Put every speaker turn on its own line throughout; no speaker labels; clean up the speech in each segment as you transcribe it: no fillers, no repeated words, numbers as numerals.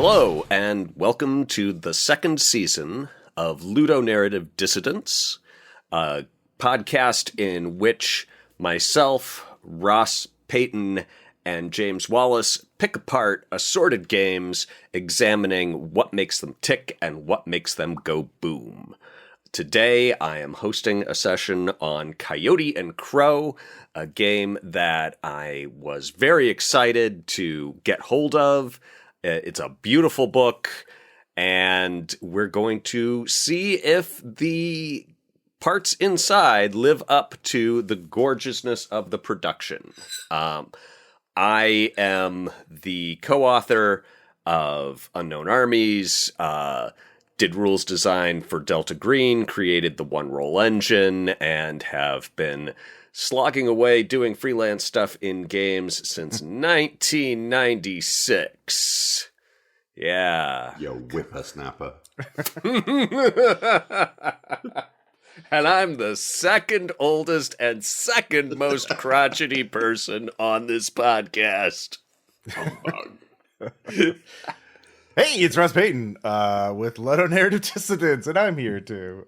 Hello, and welcome to the second season of Ludonarrative Dissidents, a podcast in which myself, Ross Payton, and James Wallace pick apart assorted games, examining what makes them tick and what makes them go boom. Today, I am hosting a session on Coyote and Crow, a game that I was very excited to get hold of. It's a beautiful book, and we're going to see if the parts inside live up to the gorgeousness of the production. I am the co-author of Unknown Armies, did rules design for Delta Green, created the One Roll engine, and have been slogging away doing freelance stuff in games since 1996. Yeah.
You whippersnapper.
And I'm the second oldest and second most crotchety person on this podcast.
Hey, it's Ross Payton with Ludonarrative Dissidents, and I'm here too.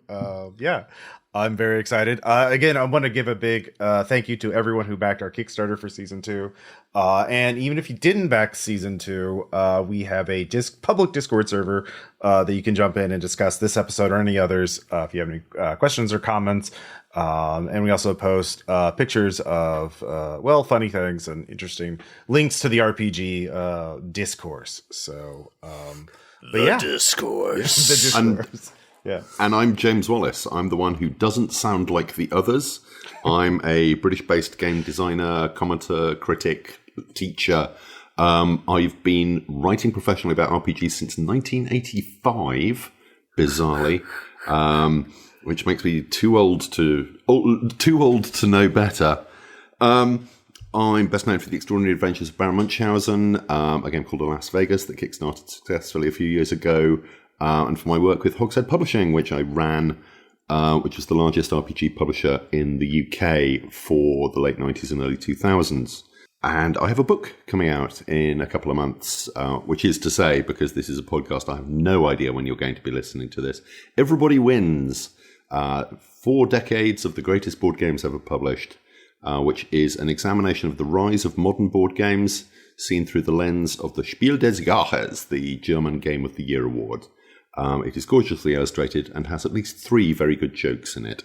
I'm very excited. Again, I want to give a big thank you to everyone who backed our Kickstarter for Season 2. And even if you didn't back Season 2, we have a public Discord server that you can jump in and discuss this episode or any others if you have any questions or comments. And we also post pictures of, funny things and interesting links to the RPG discourse. So,
Discourse.
The discourse. Yeah.
And I'm James Wallace. I'm the one who doesn't sound like the others. I'm a British-based game designer, commentator, critic, teacher. I've been writing professionally about RPGs since 1985, bizarrely, which makes me too old to know better. I'm best known for the extraordinary adventures of Baron Munchausen, a game called Las Vegas that kickstarted successfully a few years ago. And for my work with Hogshead Publishing, which I ran, which was the largest RPG publisher in the UK for the late 90s and early 2000s. And I have a book coming out in a couple of months, which is to say, because this is a podcast, I have no idea when you're going to be listening to this. Everybody Wins, 4 decades of the greatest board games ever published, which is an examination of the rise of modern board games seen through the lens of the Spiel des Jahres, the German Game of the Year award. It is gorgeously illustrated and has at least 3 very good jokes in it.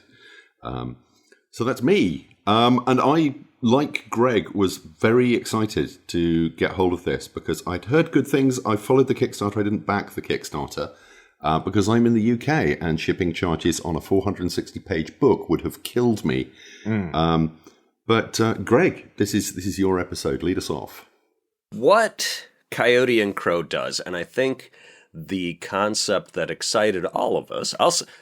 So that's me. And I, like Greg, was very excited to get hold of this because I'd heard good things. I followed the Kickstarter. I didn't back the Kickstarter because I'm in the UK and shipping charges on a 460-page book would have killed me. But Greg, this is your episode. Lead us off.
What Coyote and Crow does, and I think the concept that excited all of us,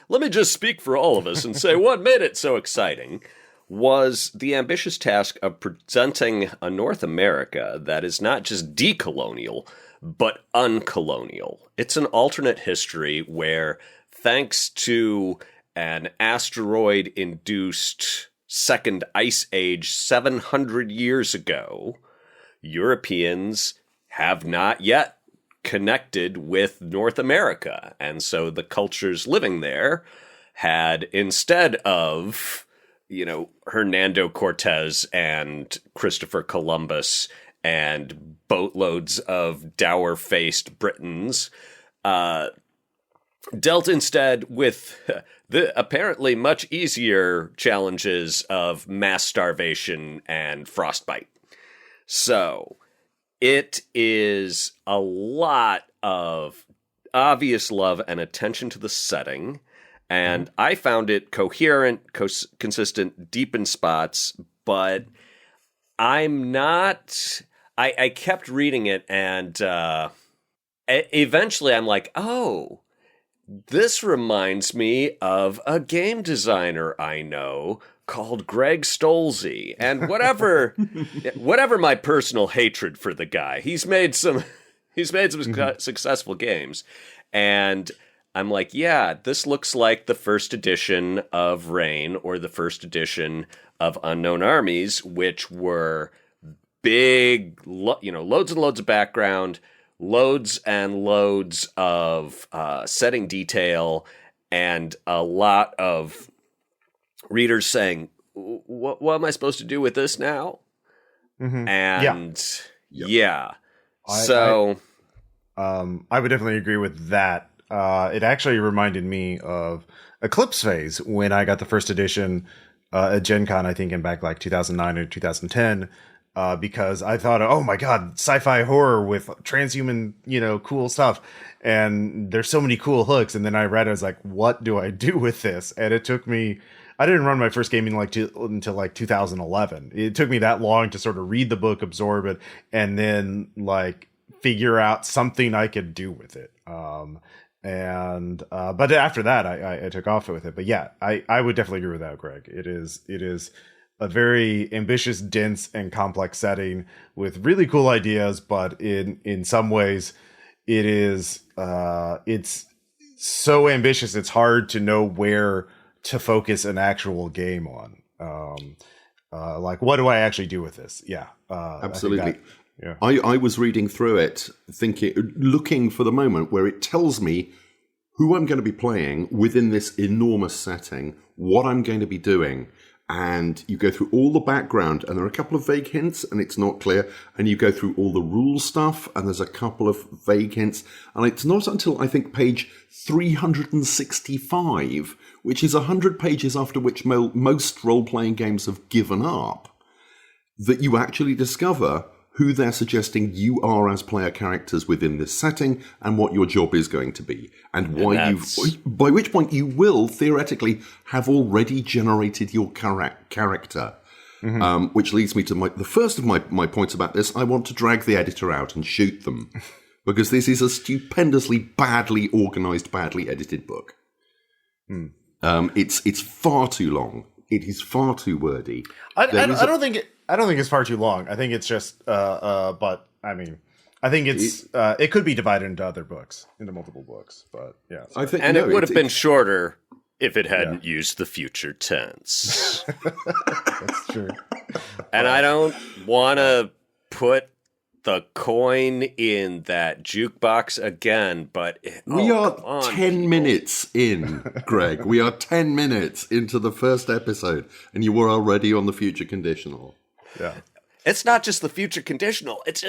let me just speak for all of us and say what made it so exciting, was the ambitious task of presenting a North America that is not just decolonial, but uncolonial. It's an alternate history where, thanks to an asteroid-induced second ice age 700 years ago, Europeans have not yet connected with North America. And so the cultures living there had, instead of, Hernando Cortez and Christopher Columbus and boatloads of dour-faced Britons, dealt instead with the apparently much easier challenges of mass starvation and frostbite. So it is a lot of obvious love and attention to the setting, and I found it coherent, consistent, deep in spots, but I'm not... I kept reading it, and eventually I'm like, oh, this reminds me of a game designer I know called Greg Stolze, and whatever my personal hatred for the guy, he's made some successful games, and I'm like, yeah, this looks like the first edition of Reign or the first edition of Unknown Armies, which were big, loads and loads of background, loads and loads of setting detail and a lot of readers saying, what am I supposed to do with this now? And yeah. So
I would definitely agree with that. It actually reminded me of Eclipse Phase when I got the first edition at Gen Con, I think in back like 2009 or 2010, because I thought, oh my God, sci-fi horror with transhuman, cool stuff. And there's so many cool hooks. And then I read it, I was like, what do I do with this? And it took me, I didn't run my first game until like 2011. It took me that long to sort of read the book, absorb it, and then like figure out something I could do with it. But after that, I took off with it. But yeah, I would definitely agree with that, Greg. It is a very ambitious, dense, and complex setting with really cool ideas. But in some ways, it's so ambitious. It's hard to know where to focus an actual game on. Like, what do I actually do with this? Yeah,
absolutely.
Yeah.
I was reading through it, looking for the moment where it tells me who I'm going to be playing within this enormous setting, what I'm going to be doing. And you go through all the background, and there are a couple of vague hints, and it's not clear. And you go through all the rule stuff, and there's a couple of vague hints. And it's not until, I think, page 365, which is 100 pages after which most role-playing games have given up, that you actually discover who they're suggesting you are as player characters within this setting and what your job is going to be. And why by which point you will theoretically have already generated your character. Which leads me to the first of my points about this. I want to drag the editor out and shoot them because this is a stupendously badly organized, badly edited book. It's far too long. It is far too wordy.
I don't think it's far too long. I think it's just, but I mean, I think it could be divided into other books, into multiple books. But yeah,
I think,
it would have been shorter if it hadn't used the future tense.
That's true.
And I don't want to put the coin in that jukebox again, but
we are 10 minutes in, Greg. We are 10 minutes into the first episode, and you were already on the future conditional.
Yeah,
it's not just the future conditional. It's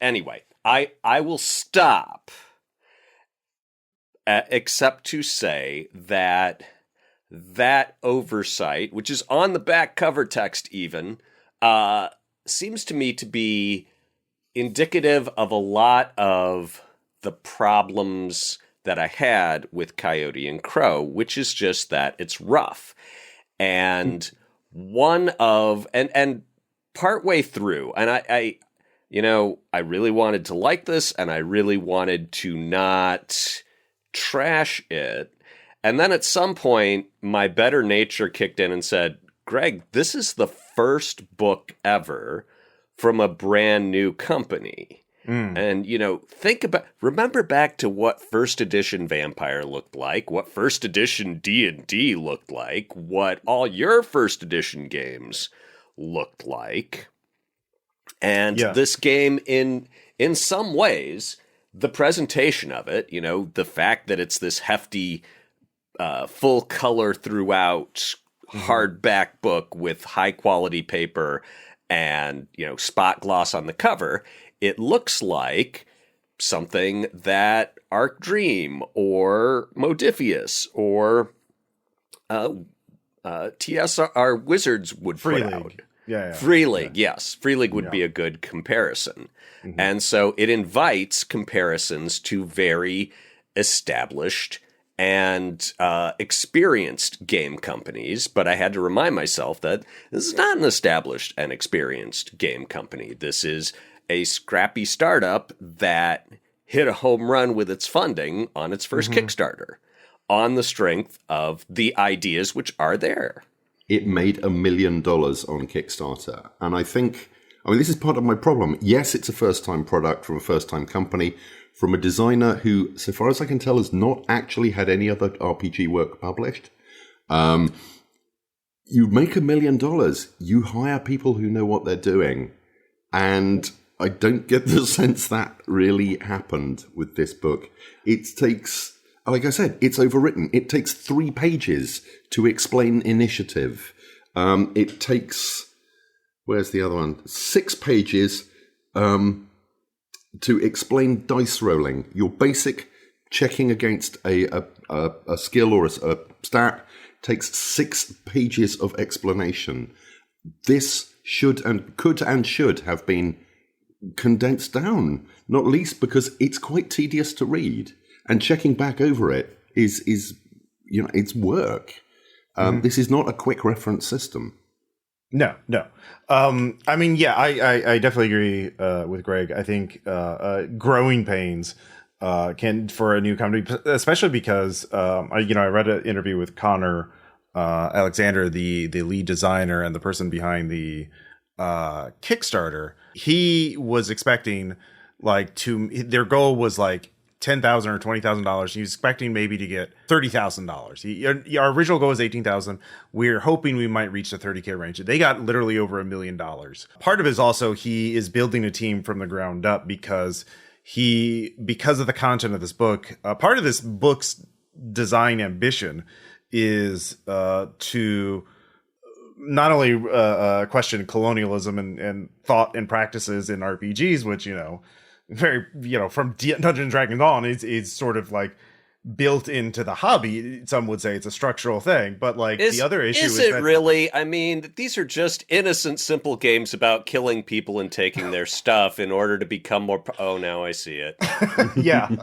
anyway. I will stop, except to say that oversight, which is on the back cover text, even seems to me to be indicative of a lot of the problems that I had with Coyote and Crow, which is just that it's rough. And and partway through, and I really wanted to like this, and I really wanted to not trash it. And then at some point, my better nature kicked in and said, Greg, this is the first book ever from a brand new company. And, remember back to what first edition Vampire looked like, what first edition D&D looked like, what all your first edition games looked like. And this game, in some ways, the presentation of it, the fact that it's this hefty, full color throughout hardback book with high quality paper and, spot gloss on the cover, it looks like something that Arc Dream or Modifius or TSR Wizards would
Free
put
League.
out.
Yeah.
Free League, yes. Free League would be a good comparison. And so it invites comparisons to very established and experienced game companies, but I had to remind myself that this is not an established and experienced game company. This is a scrappy startup that hit a home run with its funding on its first Kickstarter, on the strength of the ideas which are there.
It made $1 million on Kickstarter. And I think, this is part of my problem. Yes, it's a first-time product from a first-time company, from a designer who, so far as I can tell, has not actually had any other RPG work published. You make $1 million, you hire people who know what they're doing. And I don't get the sense that really happened with this book. It takes, like I said, it's overwritten. It takes 3 pages to explain initiative. It takes, where's the other one? 6 pages to explain dice rolling. Your basic checking against a skill or a stat takes 6 pages of explanation. This should and could and should have been condensed down, not least because it's quite tedious to read, and checking back over it is it's work. This is not a quick reference system.
No. I mean, yeah, I definitely agree with Greg. I think growing pains can for a new company, especially because I read an interview with Connor Alexander, the lead designer and the person behind the Kickstarter. He was expecting their goal was like $10,000 or $20,000. He was expecting maybe to get $30,000. Our original goal was $18,000. We're hoping we might reach the $30K range. They got literally over $1 million. Part of it is also he is building a team from the ground up because of the content of this book. Part of this book's design ambition is to not only question colonialism and thought and practices in RPGs, which very from Dungeons and Dragons on is sort of like built into the hobby. Some would say it's a structural thing, but the other issue is
it
that,
really? I mean, these are just innocent, simple games about killing people and taking their stuff in order to become more. Oh, now I see it.
Yeah.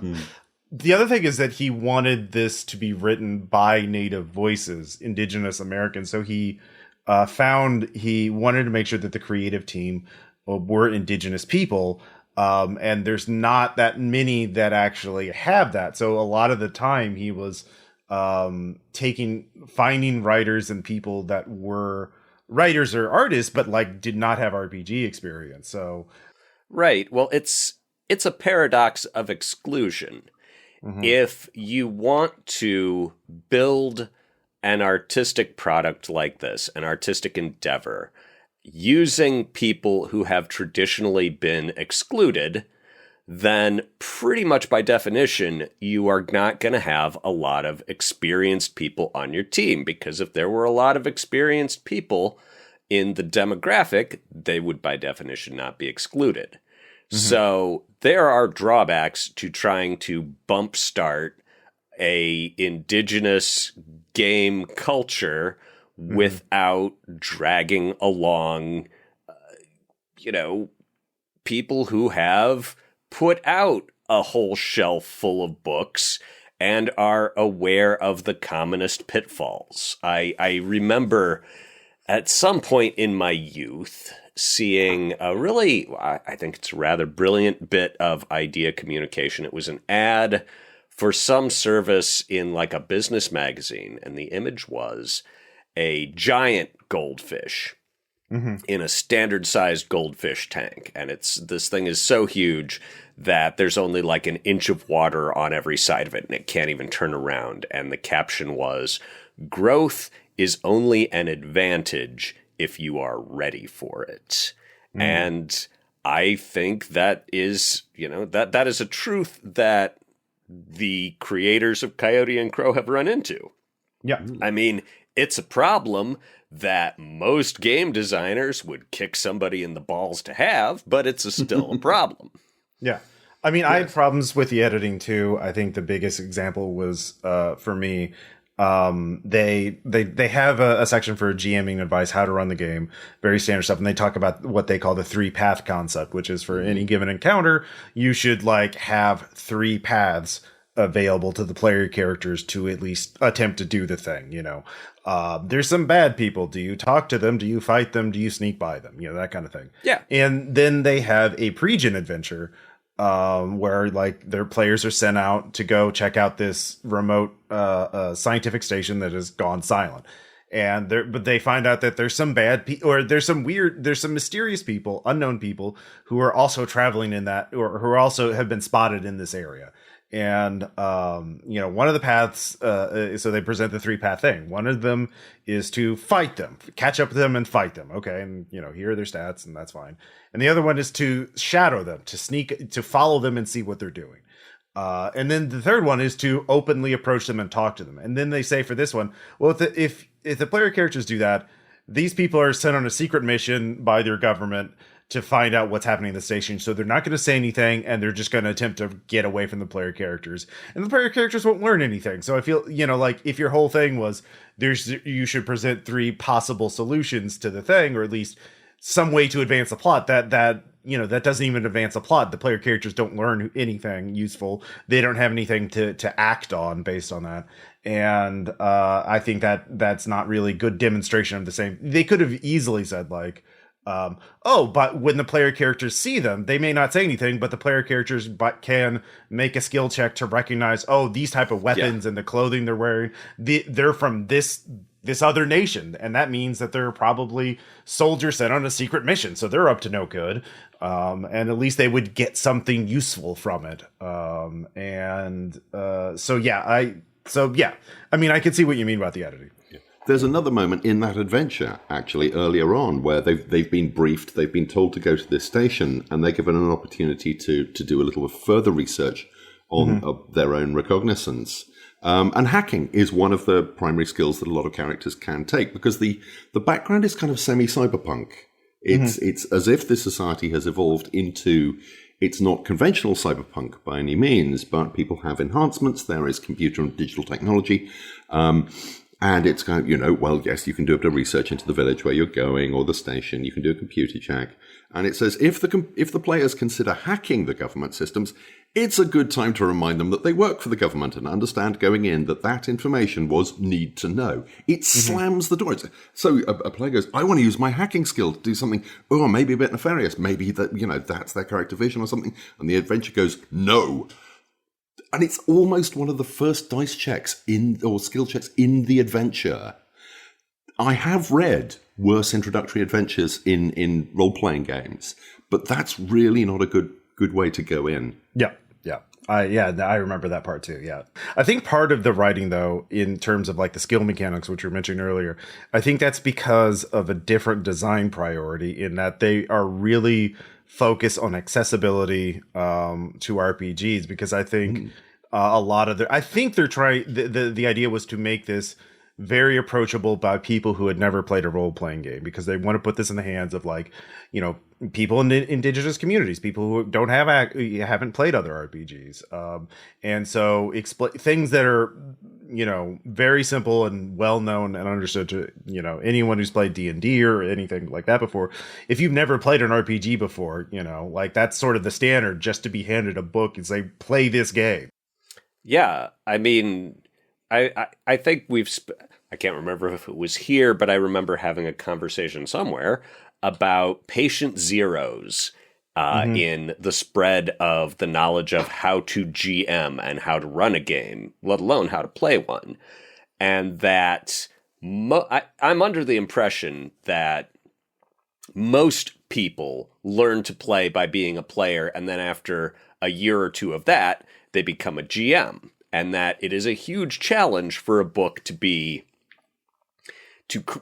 The other thing is that he wanted this to be written by native voices, indigenous Americans. So he wanted to make sure that the creative team were indigenous people. And there's not that many that actually have that. So a lot of the time he was finding writers and people that were writers or artists, but did not have RPG experience. So,
right. Well, it's a paradox of exclusion. Mm-hmm. If you want to build an artistic product like this, an artistic endeavor, using people who have traditionally been excluded, then pretty much by definition, you are not going to have a lot of experienced people on your team, because if there were a lot of experienced people in the demographic, they would by definition not be excluded. Mm-hmm. So there are drawbacks to trying to bump start a indigenous game culture without dragging along, people who have put out a whole shelf full of books and are aware of the commonest pitfalls. I remember at some point in my youth seeing a really, I think it's a rather brilliant bit of idea communication. It was an ad for some service in a business magazine, and the image was a giant goldfish in a standard-sized goldfish tank. And this thing is so huge that there's only an inch of water on every side of it, and it can't even turn around. And the caption was, "Growth is only an advantage if you are ready for it." And I think that is, that is a truth that the creators of Coyote and Crow have run into.
Yeah.
I mean, it's a problem that most game designers would kick somebody in the balls to have, but it's still a problem.
Yeah. I mean, I had problems with the editing too. I think the biggest example was, for me, they have a section for GMing advice, how to run the game, very standard stuff. And they talk about what they call the 3-path concept, which is for any given encounter, you should have 3 paths available to the player characters to at least attempt to do the thing. There's some bad people. Do you talk to them? Do you fight them? Do you sneak by them? That kind of thing.
Yeah.
And then they have a pre-gen adventure, where their players are sent out to go check out this remote scientific station that has gone silent, but they find out that there's some bad people, or there's some mysterious people, unknown people who are also traveling in that, or who are also have been spotted in this area, And, one of the paths, so they present the 3-path thing. One of them is to fight them, catch up with them and fight them. Okay. And, here are their stats and that's fine. And the other one is to shadow them, to follow them and see what they're doing. And then the third one is to openly approach them and talk to them. And then they say for this one, well, if the player characters do that, these people are sent on a secret mission by their government to find out what's happening in the station. So they're not going to say anything, and they're just going to attempt to get away from the player characters. And the player characters won't learn anything. So I feel, like if your whole thing was you should present 3 possible solutions to the thing, or at least some way to advance the plot, that doesn't even advance the plot. The player characters don't learn anything useful. They don't have anything to act on based on that. And I think that's not really good demonstration of the same. They could have easily said but when the player characters see them, they may not say anything, but the player characters can make a skill check to recognize, these type of weapons and the clothing they're wearing, they're from this other nation. And that means that they're probably soldiers sent on a secret mission. So they're up to no good. And at least they would get something useful from it. I mean, I can see what you mean about the editing.
There's another moment in that adventure, actually, earlier on, where they've been briefed, they've been told to go to this station, and they're given an opportunity to do a little further research on their own recognizance. And hacking is one of the primary skills that a lot of characters can take, because the background is kind of semi-cyberpunk. It's as if this society has evolved into... It's not conventional cyberpunk by any means, but people have enhancements. There is computer and digital technology. And it's kind of, well, yes, you can do a bit of research into the village where you're going or the station. You can do a computer check. And it says if the players consider hacking the government systems, it's a good time to remind them that they work for the government and understand going in that information was need to know. It slams the door. So a player goes, I want to use my hacking skill to do something, maybe a bit nefarious. Maybe that's their character vision or something. And the adventure goes, no. And it's almost one of the first dice checks or skill checks in the adventure. I have read worse introductory adventures in role-playing games, but that's really not a good way to go in.
Yeah. I remember that part too. Yeah. I think part of the writing, though, in terms of like the skill mechanics, which you were mentioning earlier, I think that's because of a different design priority in that they are really focused on accessibility to RPGs, because I think a lot of I think they're trying, the idea was to make this very approachable by people who had never played a role-playing game, because they want to put this in the hands of people in indigenous communities, people who haven't played other RPGs, and so things that are very simple and well known and understood to anyone who's played D&D or anything like that before. If you've never played an RPG before, that's sort of the standard, just to be handed a book and say, play this game.
Yeah, I mean, I think I can't remember if it was here, but I remember having a conversation somewhere about patient zeros in the spread of the knowledge of how to GM and how to run a game, let alone how to play one. And that I'm under the impression that most people learn to play by being a player, and then after a year or two of that, they become a GM. And that it is a huge challenge for a book to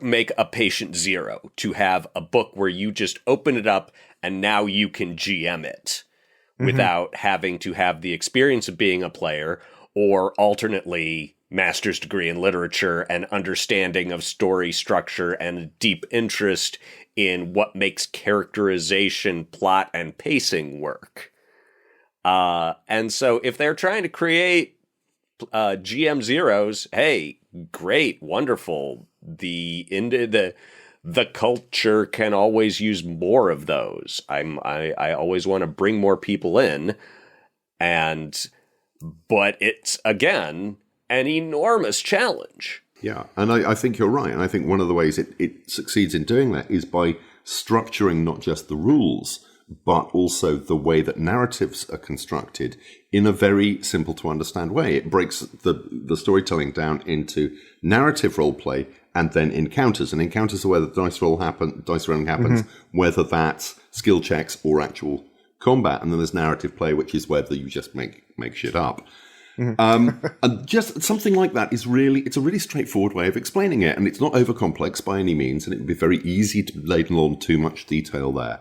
make a patient zero, to have a book where you just open it up and now you can GM it without having to have the experience of being a player, or alternately master's degree in literature and understanding of story structure and a deep interest in what makes characterization, plot, and pacing work. And so if they're trying to create GM zeros, hey, great, wonderful. The culture can always use more of those. I always want to bring more people in, but it's again an enormous challenge.
Yeah, and I think you're right. And I think one of the ways it succeeds in doing that is by structuring not just the rules, but also the way that narratives are constructed in a very simple to understand way. It breaks the storytelling down into narrative role play and then encounters. And encounters are where the dice rolling happens, whether that's skill checks or actual combat. And then there's narrative play, which is whether you just make shit up. And just something like that it's a really straightforward way of explaining it, and it's not overcomplex by any means, and it would be very easy to ladle on too much detail there.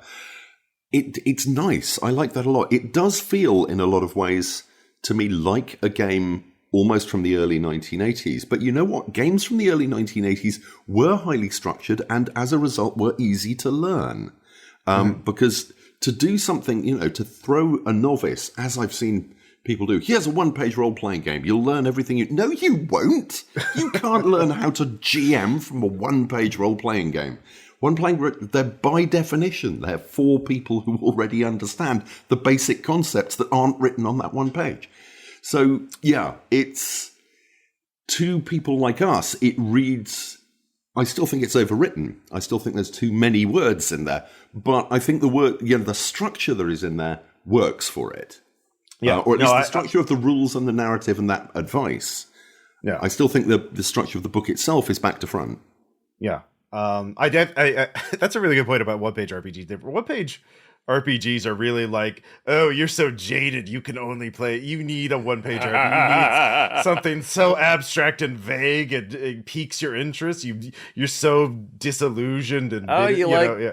It's nice. I like that a lot. It does feel in a lot of ways to me like a game almost from the early 1980s. But you know what? Games from the early 1980s were highly structured and as a result were easy to learn. Because to do something, to throw a novice, as I've seen people do, here's a one-page role-playing game. You'll learn everything No, you won't. You can't learn how to GM from a one-page role-playing game. They're by definition, they're for people who already understand the basic concepts that aren't written on that one page. So, yeah, it's to people like us, it reads, I still think it's overwritten. I still think there's too many words in there. But I think the structure that is in there works for it.
Yeah.
Or at least the structure of the rules and the narrative and that advice. Yeah. I still think the structure of the book itself is back to front.
Yeah. That's a really good point about one-page RPGs. One-page RPGs are really like, oh, you're so jaded, you can only play. You need a one-page RPG. You need something so abstract and vague, and it piques your interest. You're so disillusioned and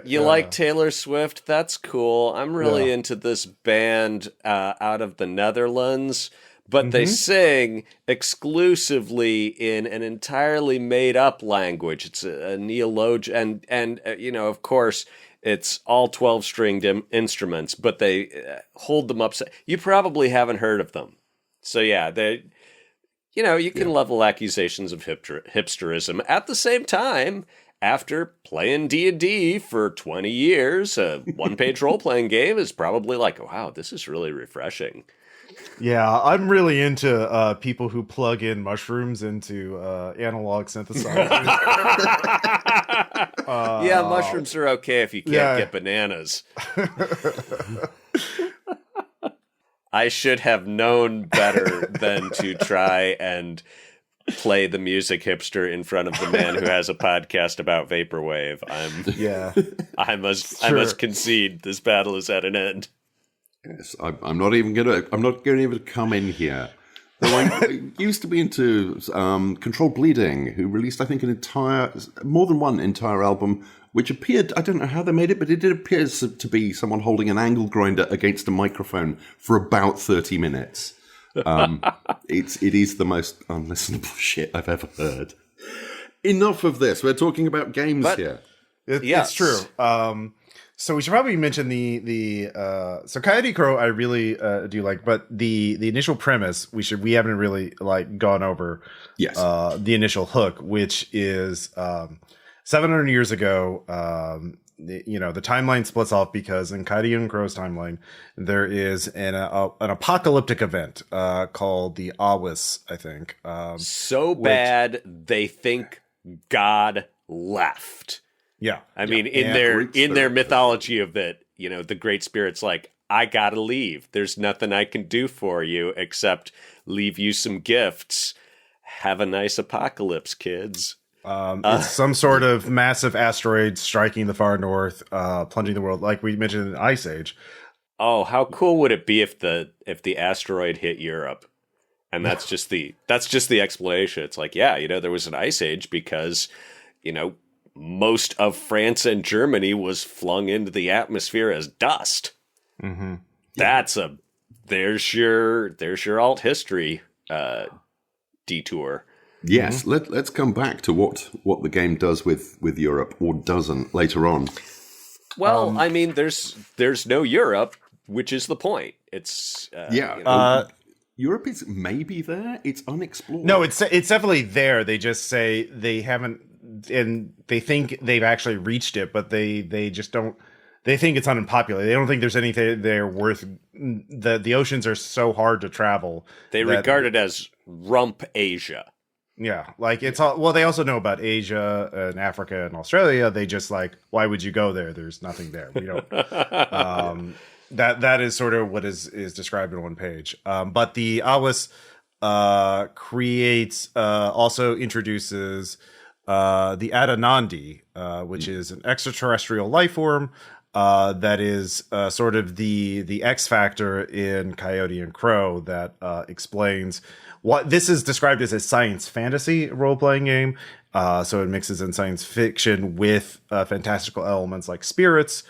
you like Taylor Swift. That's cool. I'm really into this band out of the Netherlands. But they sing exclusively in an entirely made-up language. It's a neologian, and of course, it's all 12-stringed instruments, but they hold them up. You probably haven't heard of them. So yeah, you can level accusations of hipsterism. At the same time, after playing D&D for 20 years, a one-page role-playing game is probably like, wow, this is really refreshing.
Yeah, I'm really into people who plug in mushrooms into analog synthesizers.
Yeah, mushrooms are okay if you can't get bananas. I should have known better than to try and play the music hipster in front of the man who has a podcast about vaporwave. I must concede this battle is at an end.
Yes, I'm not going to even come in here. Though I used to be into Controlled Bleeding, who released, I think, more than one entire album, which appeared, I don't know how they made it, but it did appear to be someone holding an angle grinder against a microphone for about 30 minutes. It is the most unlistenable shit I've ever heard. Enough of this. We're talking about games here.
It's true. So we should probably mention so Coyote and Crow I really do like, but the initial premise we haven't really gone over.
Yes.
The initial hook, which is 700 years ago. The timeline splits off because in Coyote and Crow's timeline there is an apocalyptic event called the Arose, I think.
Bad they think God left.
Yeah.
I mean, in their mythology of it, the Great Spirit's like, I gotta leave. There's nothing I can do for you except leave you some gifts. Have a nice apocalypse, kids.
It's some sort of massive asteroid striking the far north, plunging the world, like we mentioned in Ice Age.
Oh, how cool would it be if the asteroid hit Europe? And that's just the explanation. It's like, there was an Ice Age because, most of France and Germany was flung into the atmosphere as dust. Mm-hmm. There's your alt history detour.
Yes, let's come back to what the game does with Europe or doesn't later on.
Well, I mean, there's no Europe, which is the point. It's
Europe is maybe there. It's unexplored.
No, it's definitely there. They just say they haven't. And they think they've actually reached it, but they just don't. They think it's unpopulated. They don't think there's anything there worth. The oceans are so hard to travel.
They regard it as rump Asia.
Yeah, it's all. Well, they also know about Asia and Africa and Australia. They just why would you go there? There's nothing there. We don't. That is sort of what is described in one page. But the Arose also introduces the Adonandi, which is an extraterrestrial life form that is sort of the X factor in Coyote and Crow that explains what this is described as a science fantasy role-playing game. So it mixes in science fiction with fantastical elements like spirits.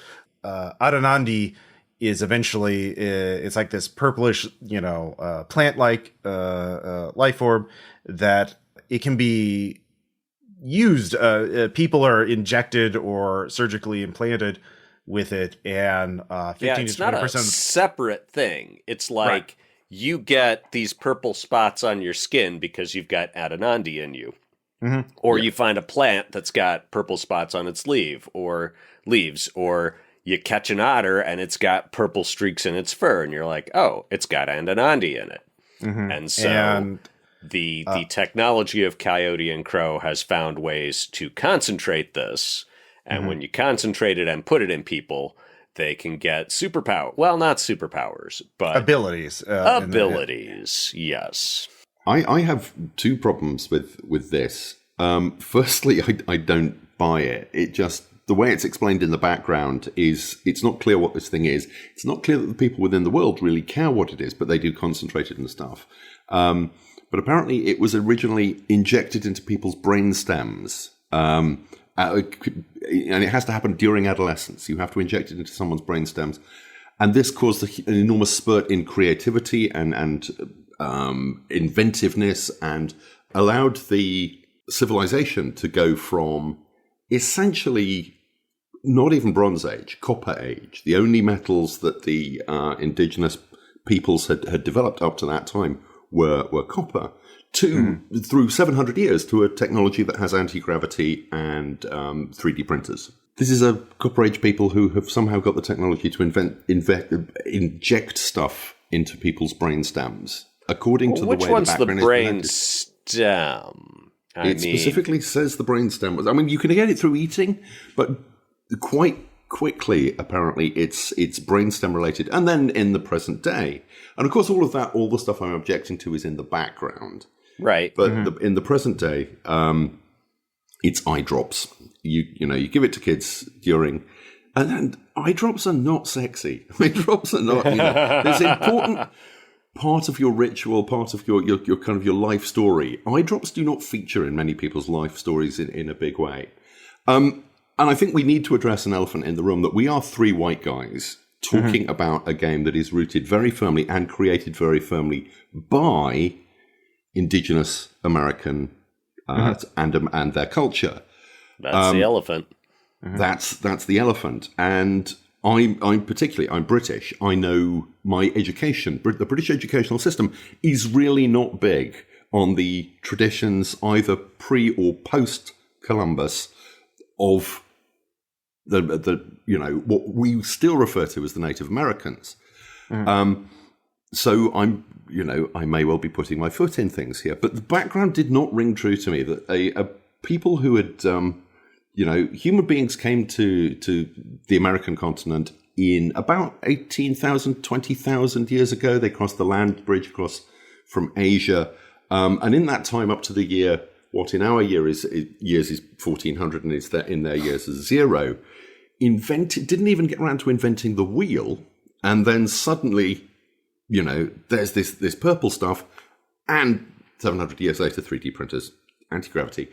Aranandi is eventually it's like this purplish, plant-like life form that it can be used. People are injected or surgically implanted with it, and 15
it's
to 20%
not a separate thing. It's like you get these purple spots on your skin because you've got Adenandi in you.
Mm-hmm.
Or you find a plant that's got purple spots on its leaves, or you catch an otter and it's got purple streaks in its fur, and you're like, oh, it's got Adenandi in it.
Mm-hmm.
And so the technology of Coyote and Crow has found ways to concentrate this, and when you concentrate it and put it in people, they can get superpower. Well, not superpowers, but
abilities.
Yes.
I have two problems with this. Firstly, I don't buy it. It just, the way it's explained in the background is, it's not clear what this thing is. It's not clear that the people within the world really care what it is, but they do concentrate it and stuff. But apparently it was originally injected into people's brain stems. And it has to happen during adolescence. You have to inject it into someone's brain stems. And this caused an enormous spurt in creativity and inventiveness, and allowed the civilization to go from essentially not even Bronze Age, Copper Age, the only metals that the indigenous peoples had developed up to that time were copper, to through 700 years to a technology that has anti-gravity and 3D printers. This is a Copper Age people who have somehow got the technology to inject stuff into people's brain stems. According to the way the background is presented.
Which one's the brain stem?
It specifically says the brain stem was. I mean, you can get it through eating, but quite quickly, apparently, it's brainstem related. And then in the present day, and of course, all the stuff I'm objecting to is in the background,
right?
But in the present day, it's eye drops. You give it to kids during, and eye drops are not sexy. Eye drops are not. There's important part of your ritual, part of your kind of your life story. Eye drops do not feature in many people's life stories in a big way. And I think we need to address an elephant in the room, that we are three white guys talking about a game that is rooted very firmly and created very firmly by indigenous American and their culture.
That's the elephant.
That's the elephant. And I'm British. I know my education, the British educational system, is really not big on the traditions, either pre or post Columbus, of the what we still refer to as the Native Americans. So I may well be putting my foot in things here, but the background did not ring true to me. That a people who had human beings came to the American continent in about 18,000, 20,000 years ago. They crossed the land bridge across from Asia. And in that time, up to the year, what in our years is 1400 and in their years is 0, didn't even get around to inventing the wheel. And then suddenly, there's this purple stuff, and 700 years later, 3D printers, anti-gravity.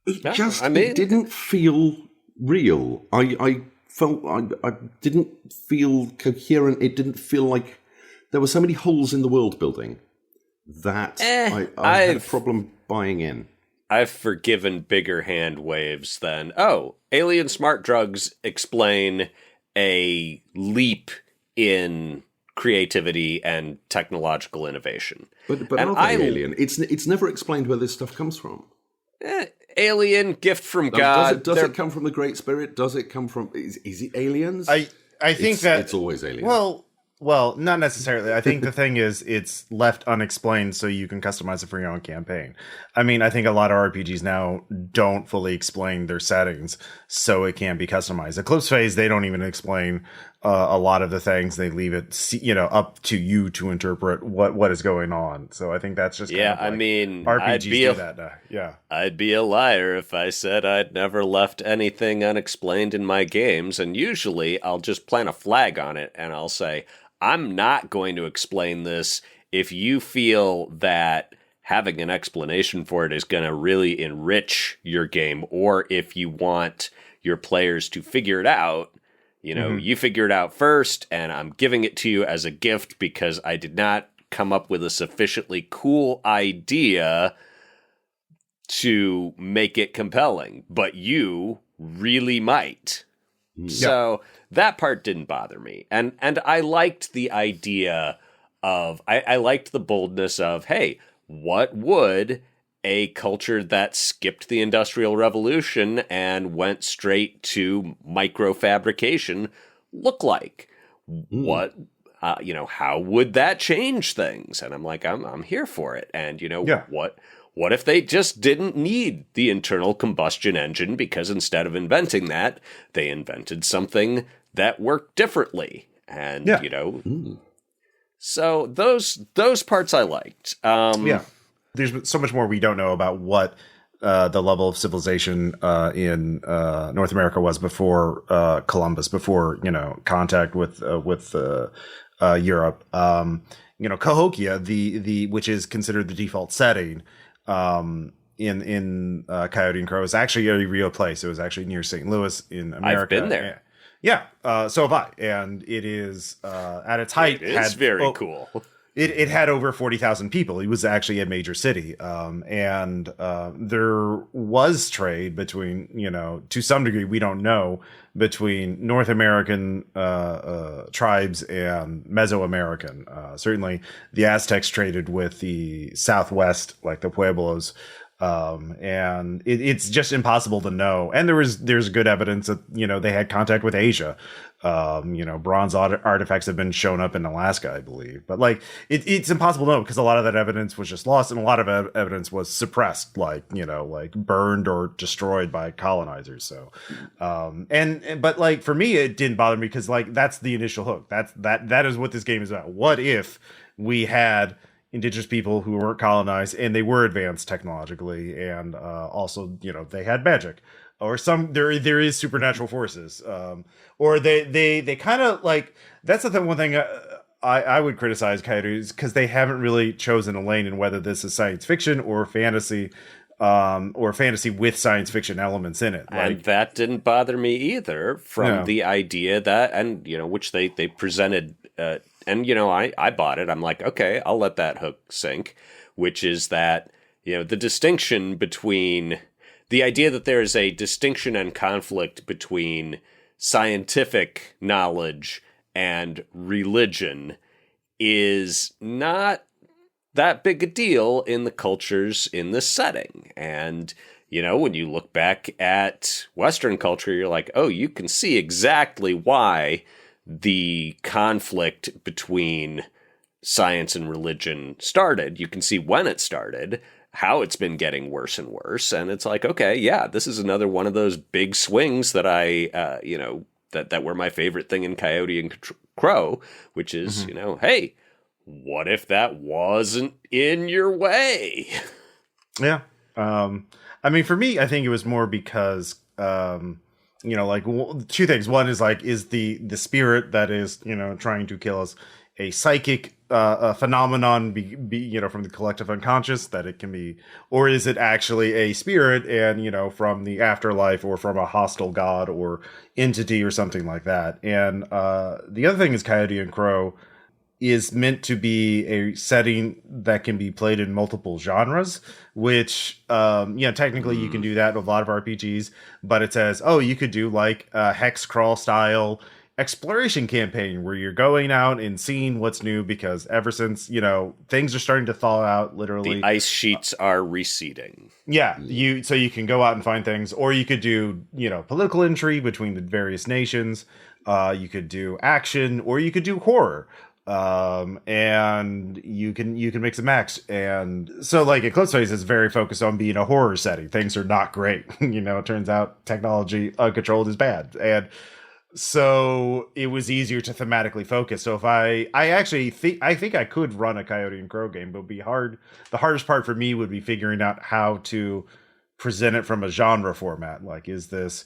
It didn't feel real. I felt I didn't feel coherent. It didn't feel like there were so many holes in the world building that I had a problem buying in.
I've forgiven bigger hand waves than, alien smart drugs explain a leap in creativity and technological innovation.
But are they alien? It's never explained where this stuff comes from.
Alien, gift from God.
Does it come from the Great Spirit? Does it come from... Is it aliens?
I think
it's always aliens.
Well, not necessarily. I think the thing is, it's left unexplained so you can customize it for your own campaign. I mean, I think a lot of RPGs now don't fully explain their settings, so it can be customized. Eclipse Phase, they don't even explain a lot of the things. They leave it, up to you to interpret what is going on. So I think that's just kind of like,
I mean,
RPGs do that now. Yeah,
I'd be a liar if I said I'd never left anything unexplained in my games, and usually I'll just plant a flag on it and I'll say, I'm not going to explain this if you feel that having an explanation for it is going to really enrich your game, or if you want your players to figure it out. You figure it out first, and I'm giving it to you as a gift because I did not come up with a sufficiently cool idea to make it compelling, but you really might. So that part didn't bother me. And I liked the idea of, I liked the boldness of, hey, what would a culture that skipped the Industrial Revolution and went straight to microfabrication look like? What, how would that change things? And I'm like, I'm here for it. And what if they just didn't need the internal combustion engine because instead of inventing that, they invented something that worked differently? And so those parts I liked.
There's so much more we don't know about what the level of civilization in North America was before Columbus, before contact with Europe. Cahokia, the which is considered the default setting in Coyote and Crow, is actually a real place. It was actually near St. Louis in America.
I've been there.
Yeah, so have I, and it is at its height.
It's very cool.
It had over 40,000 people. It was actually a major city. And there was trade between, to some degree, we don't know, between North American tribes and Mesoamerican. Certainly the Aztecs traded with the Southwest, like the Pueblos. And it's just impossible to know. And there's good evidence that, they had contact with Asia. Bronze artifacts have been shown up in Alaska, I believe. But it's impossible to know because a lot of that evidence was just lost, and a lot of evidence was suppressed, like burned or destroyed by colonizers. So, but for me, it didn't bother me because that's the initial hook. That is what this game is about. What if we had indigenous people who weren't colonized and they were advanced technologically, and also they had magic, or there is supernatural forces, or they kind of that's the one thing I would criticize Coyotes, because they haven't really chosen a lane in whether this is science fiction or fantasy with science fiction elements in it.
And that didn't bother me either, from the idea that, and which they presented. And, I bought it. I'm like, okay, I'll let that hook sink, which is that, the distinction between the idea that there is a distinction and conflict between scientific knowledge and religion is not that big a deal in the cultures in this setting. And, when you look back at Western culture, you're like, oh, you can see exactly why the conflict between science and religion started. You can see when it started, how it's been getting worse and worse. And it's like, okay, yeah, this is another one of those big swings that that were my favorite thing in Coyote and Crow, which is, hey, what if that wasn't in your way?
Yeah. For me, I think it was more because, two things. One is is the spirit that is, trying to kill us a psychic phenomenon from the collective unconscious that it can be, or is it actually a spirit and, from the afterlife or from a hostile god or entity or something like that. And the other thing is Coyote and Crow is meant to be a setting that can be played in multiple genres, which, technically you can do that in a lot of RPGs, but it says, oh, you could do a hex crawl style exploration campaign where you're going out and seeing what's new, because ever since, things are starting to thaw out, literally.
The ice sheets are receding.
Yeah, so you can go out and find things, or you could do, political intrigue between the various nations. You could do action, or you could do horror. And you can mix and match. And so Eclipse Phase is very focused on being a horror setting. Things are not great. It turns out technology uncontrolled is bad. And So it was easier to thematically focus. So if I actually think I could run a Coyote and Crow game, but it would be hard. The hardest part for me would be figuring out how to present it from a genre format. Like, is this,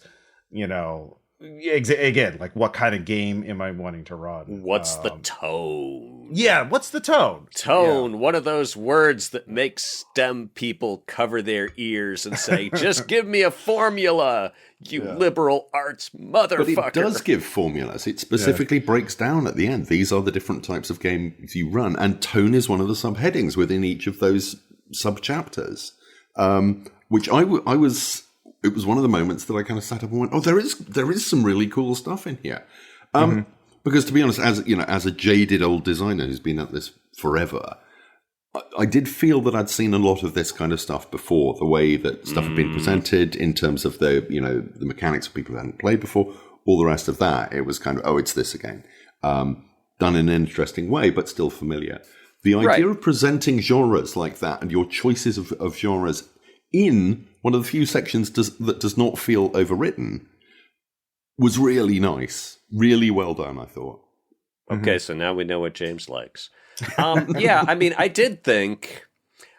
again, like what kind of game am I wanting to run?
What's the tone?
Yeah, what's the tone?
Tone, one of those words that makes STEM people cover their ears and say, just give me a formula, you liberal arts motherfucker.
But it does give formulas. It specifically breaks down at the end. These are the different types of games you run, and tone is one of the subheadings within each of those sub-chapters, which I was... It was one of the moments that I kind of sat up and went, "Oh, there is some really cool stuff in here." Because to be honest, as a jaded old designer who's been at this forever, I did feel that I'd seen a lot of this kind of stuff before. The way that stuff had been presented in terms of the mechanics of people who hadn't played before, all the rest of that. It was kind of, oh, it's this again, done in an interesting way, but still familiar. The idea of presenting genres like that and your choices of genres in one of the few sections that does not feel overwritten was really nice. Really well done, I thought.
Okay, so now we know what James likes. Yeah, I mean, I did think,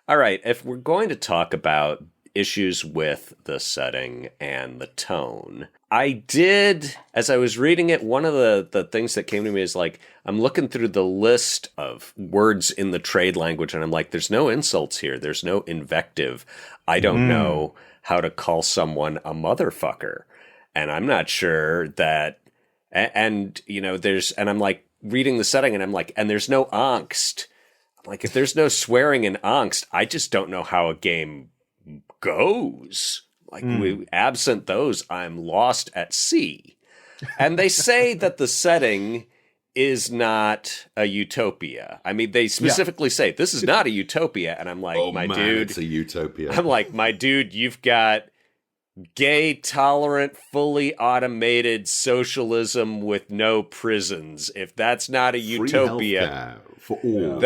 all right, if we're going to talk about issues with the setting and the tone, I did, as I was reading it, one of the things that came to me is like, I'm looking through the list of words in the trade language, and I'm like, there's no insults here. There's no invective. I don't know how to call someone a motherfucker. And I'm not sure that, and I'm like reading the setting and I'm like, and there's no angst. I'm like, if there's no swearing and angst, I just don't know how a game goes. Like, absent those, I'm lost at sea. And they say that the setting is not a utopia. I mean, they specifically say this is not a utopia, and I'm like, dude,
it's a utopia.
I'm like, my dude, you've got gay, tolerant, fully automated socialism with no prisons. If that's not a utopia,
for all,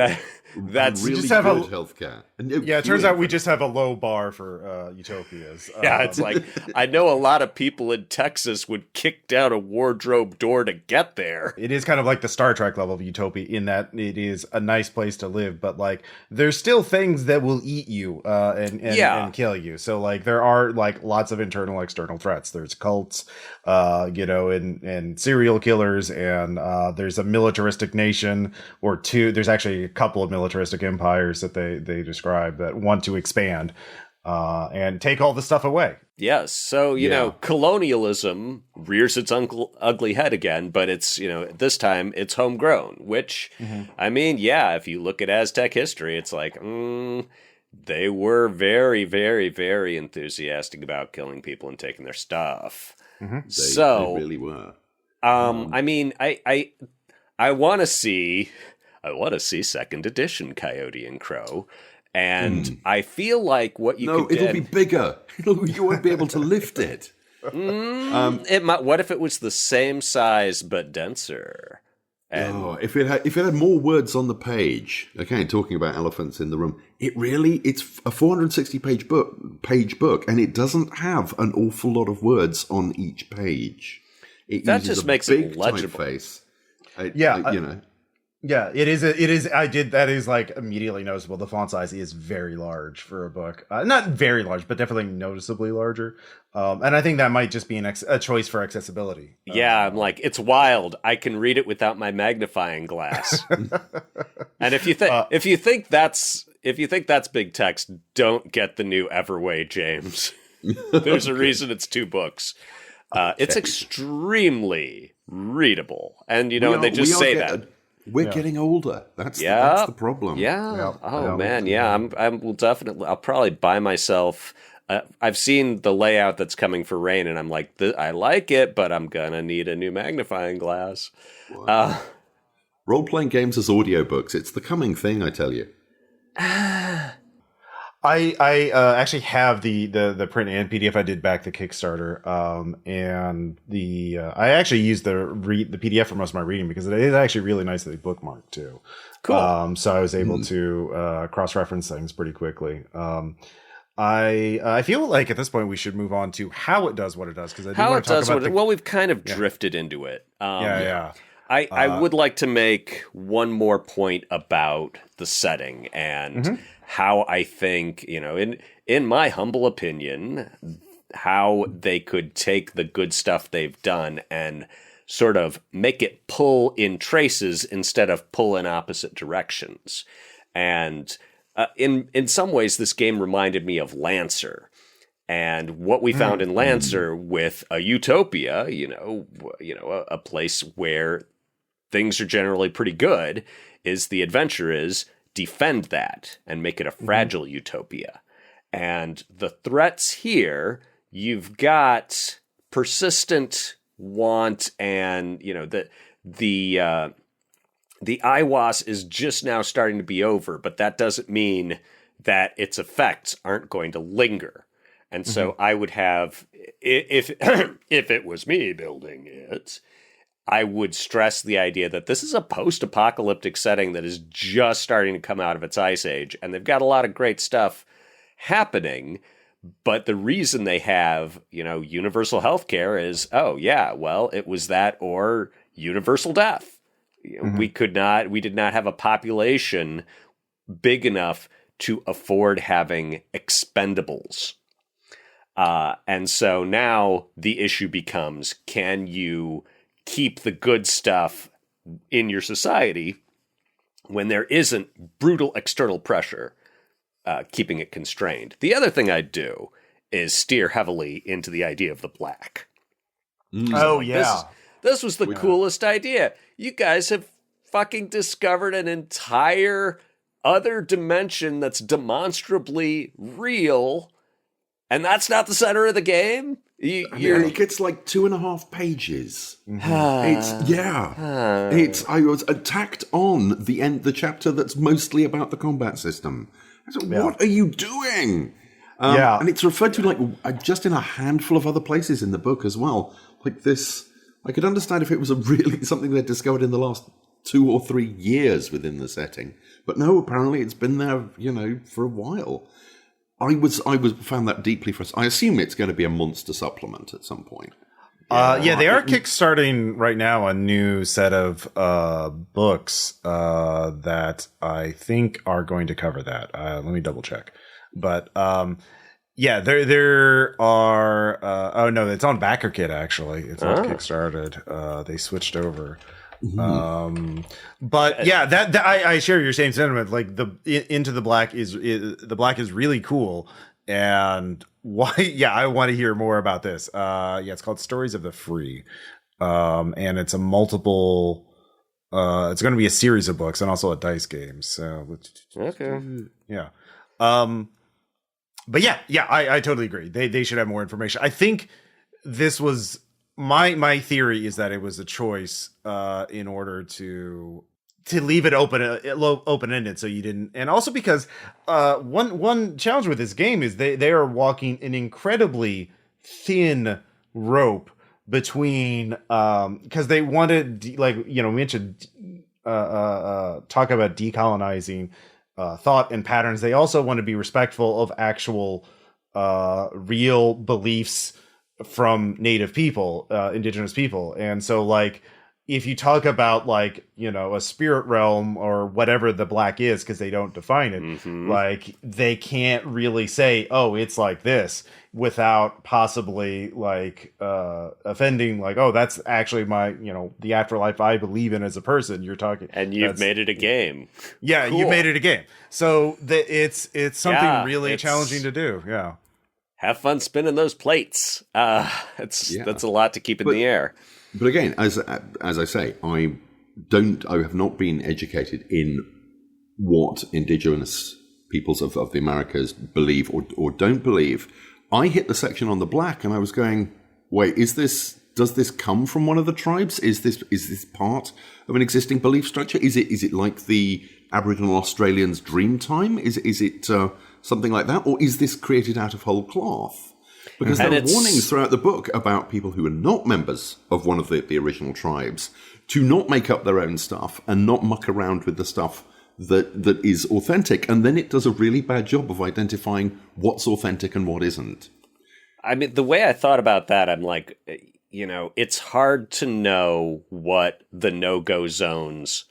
that's
really
just have
good healthcare.
It turns out we just have a low bar for utopias.
Yeah, it's like, I know a lot of people in Texas would kick down a wardrobe door to get there.
It is kind of like the Star Trek level of utopia in that it is a nice place to live, but like there's still things that will eat you and kill you. So like there are like lots of internal external threats. There's cults, and serial killers, and there's a militaristic nation or two. There's actually a couple of militaristic empires that they describe that want to expand and take all the stuff away.
Yes. So, colonialism rears its ugly head again, but it's, this time it's homegrown, which, I mean, if you look at Aztec history, it's like, they were very, very, very enthusiastic about killing people and taking their stuff.
They really were.
I mean, I want to see second edition Coyote and Crow. And I feel like what you could
it'll be bigger. You won't be able to lift it.
What if it was the same size but denser? And
if it had more words on the page. Okay, talking about elephants in the room, it's a 460 page book, and it doesn't have an awful lot of words on each page.
That just makes it legible.
Typeface.
Yeah, it is. That is like immediately noticeable. The font size is very large for a book. Not very large, but definitely noticeably larger. And I think that might just be a choice for accessibility.
I'm like, it's wild. I can read it without my magnifying glass. And if you think that's big text, don't get the new Everway, James. There's a reason it's 2 books. It's extremely readable, and and they just say that.
We're getting older. That's the problem.
Yeah. Oh man. Yeah. I'll probably buy myself. I've seen the layout that's coming for Rain, and I'm like, I like it, but I'm gonna need a new magnifying glass.
Wow. Role-playing games as audiobooks. It's the coming thing, I tell you.
I actually have the print and PDF. I did back the Kickstarter, and I actually used the PDF for most of my reading because it is actually really nicely bookmarked too.
Cool.
So I was able to cross-reference things pretty quickly. I feel like at this point we should move on to how it does what it does, because I do
How
want
it
to talk
does
about
what well, we've kind of drifted into it.
yeah.
I would like to make one more point about the setting and how I think, in my humble opinion, how they could take the good stuff they've done and sort of make it pull in traces instead of pull in opposite directions. And in some ways, this game reminded me of Lancer. And what we found in Lancer with a utopia, a place where things are generally pretty good, is the adventure is defend that and make it a fragile utopia. And the threats here, you've got persistent want, and the IWAS is just now starting to be over, but that doesn't mean that its effects aren't going to linger. And so I would have, if it was me building it, I would stress the idea that this is a post-apocalyptic setting that is just starting to come out of its ice age, and they've got a lot of great stuff happening. But the reason they have, universal healthcare is, it was that or universal death. We did not have a population big enough to afford having expendables. And so now the issue becomes, can you keep the good stuff in your society when there isn't brutal external pressure keeping it constrained? The other thing I'd do is steer heavily into the idea of the black.
Oh, yeah.
This was the coolest idea. You guys have fucking discovered an entire other dimension that's demonstrably real, and that's not the center of the game?
It gets like 2.5 pages. I was attacked on the chapter that's mostly about the combat system. I said, what are you doing? And it's referred to like just in a handful of other places in the book as well. Like this, I could understand if it was really something they'd discovered in the last 2 or 3 years within the setting. But no, apparently it's been there, for a while. I found that deeply frustrating. I assume it's going to be a monster supplement at some point.
They are kickstarting right now a new set of books that I think are going to cover that. Let me double check. But there are. It's on BackerKit actually. It's not kickstarted. They switched over. I share your same sentiment. Like Into the Black is really cool, and why? Yeah, I want to hear more about this. It's called Stories of the Free, and it's a multiple. It's going to be a series of books and also a dice game. So yeah. I totally agree. They should have more information. I think this was. My theory is that it was a choice in order to leave it open-ended, so you didn't, and also because one challenge with this game is they are walking an incredibly thin rope between because they wanted we mentioned talk about decolonizing thought and patterns. They also want to be respectful of actual real beliefs from native people, indigenous people. And so if you talk about a spirit realm or whatever the black is, because they don't define it, they can't really say, oh, it's like this, without possibly offending, that's actually my, the afterlife I believe in as a person. You're talking,
and you've made it a game.
Yeah, cool. You made it a game. So it's something really challenging to do. Yeah.
Have fun spinning those plates. That's a lot to keep in the air.
But again, as I say, I have not been educated in what indigenous peoples of the Americas believe or don't believe. I hit the section on the black, and I was going, wait, does this come from one of the tribes? Is this part of an existing belief structure? Is it like the Aboriginal Australians' dream time? Is it something like that, or is this created out of whole cloth? Because there are warnings throughout the book about people who are not members of one of the original tribes to not make up their own stuff and not muck around with the stuff that is authentic, and then it does a really bad job of identifying what's authentic and what isn't.
I mean, the way I thought about that, I'm like, it's hard to know what the no-go zones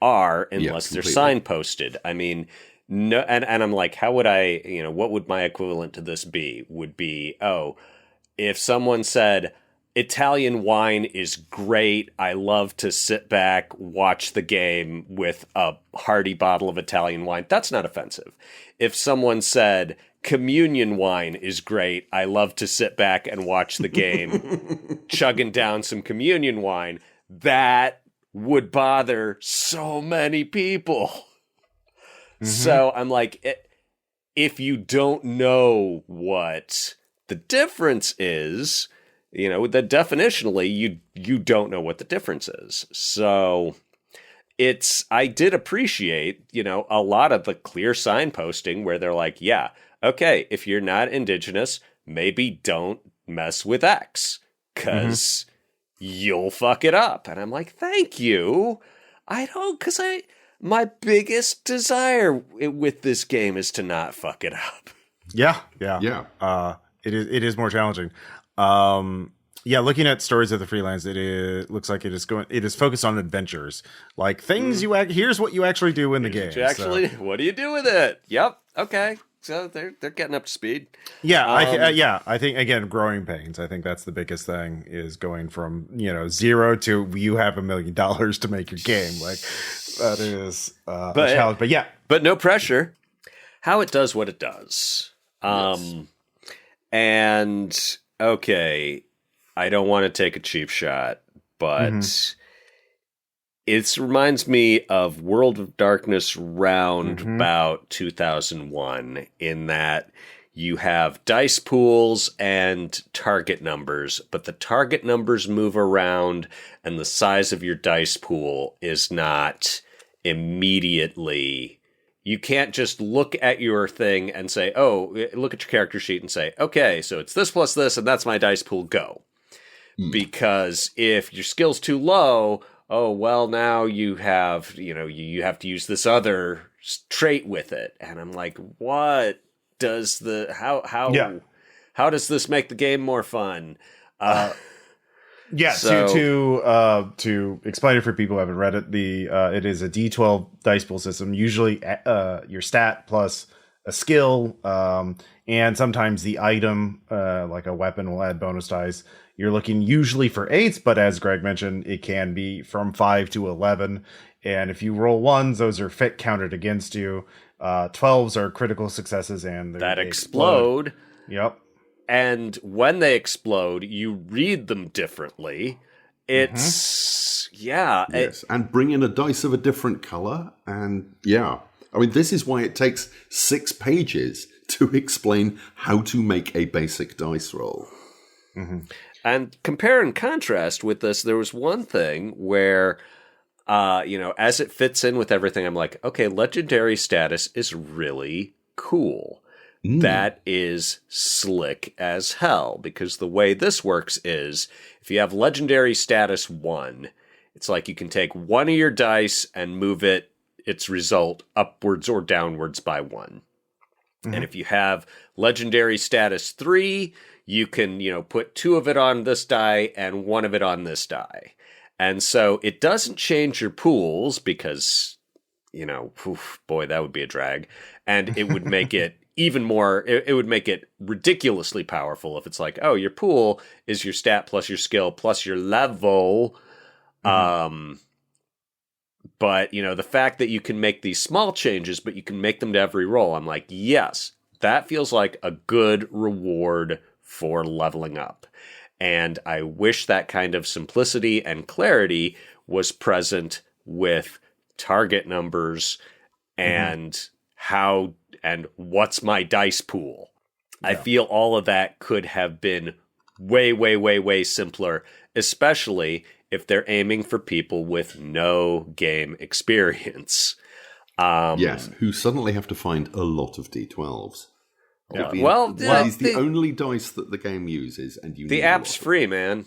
are unless they're signposted. I mean, no, and I'm like, how would I, what would my equivalent to this be? Would be, if someone said, Italian wine is great, I love to sit back, watch the game with a hearty bottle of Italian wine, that's not offensive. If someone said, communion wine is great, I love to sit back and watch the game, chugging down some communion wine, that would bother so many people. Mm-hmm. So I'm like, if you don't know what the difference is, that definitionally you don't know what the difference is. So I did appreciate, a lot of the clear signposting where they're like, yeah, okay, if you're not indigenous, maybe don't mess with X because you'll fuck it up. And I'm like, thank you. I don't, because my biggest desire with this game is to not fuck it up.
Yeah. It is more challenging. Looking at Stories of the Freelance, looks like it is focused on adventures, like things here's what you actually do in the game.
What do you do with it? Yep. Okay. So they're getting up to speed.
Yeah. I think again, growing pains. I think that's the biggest thing, is going from, 0 to you have $1 million to make your game. Like that is a challenge, but yeah,
but no pressure. How it does what it does.
Yes.
And okay, I don't want to take a cheap shot, but it reminds me of World of Darkness round about 2001, in that you have dice pools and target numbers, but the target numbers move around and the size of your dice pool is not immediately. You can't just look at your thing and say, look at your character sheet and say, okay, so it's this plus this, and that's my dice pool, go. Because if your skill's too low, now you have, you have to use this other trait with it. And I'm like, what does how does this make the game more fun?
To explain it for people who haven't read it, it is a D12 dice pool system. Usually, your stat plus a skill, and sometimes the item, like a weapon, will add bonus dice. You're looking usually for 8s, but as Greg mentioned, it can be from 5 to 11. And if you roll 1s, those are counted against you. 12s are critical successes, and
that explode.
Yep.
And when they explode, you read them differently. It's,
Yes, and bring in a dice of a different color. And I mean, this is why it takes 6 pages to explain how to make a basic dice roll.
And compare and contrast with this, there was one thing where, as it fits in with everything, I'm like, okay, legendary status is really cool. That is slick as hell, because the way this works is if you have legendary status 1, it's like you can take one of your dice and move its result upwards or downwards by 1. And if you have legendary status 3, you can, put 2 of it on this die and 1 of it on this die. And so it doesn't change your pools because, boy, that would be a drag. And it would make it even more, it would make it ridiculously powerful if it's like, your pool is your stat plus your skill plus your level. But, the fact that you can make these small changes, but you can make them to every roll, I'm like, yes, that feels like a good reward for leveling up. And I wish that kind of simplicity and clarity was present with target numbers and how and what's my dice pool. Yeah. I feel all of that could have been way, way, way, way simpler, especially if they're aiming for people with no game experience.
Yes, who suddenly have to find a lot of D12s.
Yeah.
He's the only dice that the game uses, and
the app's free, man.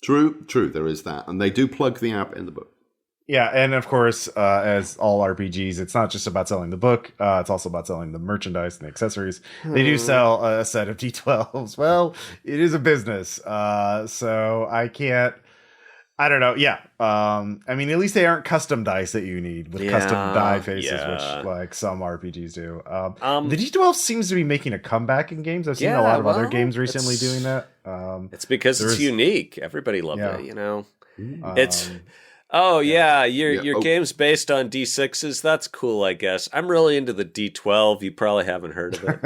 True, there is that, and they do plug the app in the book.
Yeah, and of course, as all RPGs, it's not just about selling the book. It's also about selling the merchandise and the accessories. They do sell a set of D12s. Well, it is a business, so I can't. I don't know. Yeah, I mean, at least they aren't custom dice that you need with custom die faces, which like some RPGs do. The D12 seems to be making a comeback in games. I've seen a lot of other games recently doing that.
It's because it's unique. Everybody loved it. You know, it's. Oh yeah, your game's based on D6s. That's cool, I guess. I'm really into the D12. You probably haven't heard of it.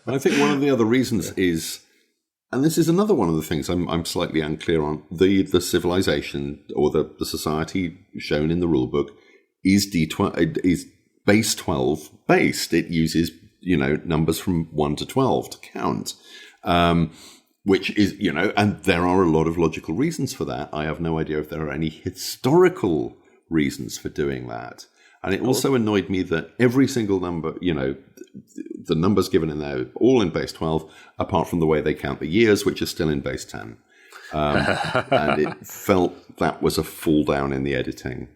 I think one of the other reasons is, and this is another one of the things I'm slightly unclear on, the civilization or the society shown in the rulebook is D12 is base 12 based. It uses numbers from 1 to 12 to count. Which is, and there are a lot of logical reasons for that. I have no idea if there are any historical reasons for doing that. And it also annoyed me that every single number, the numbers given in there, all in base 12, apart from the way they count the years, which are still in base 10. And it felt that was a fall down in the editing.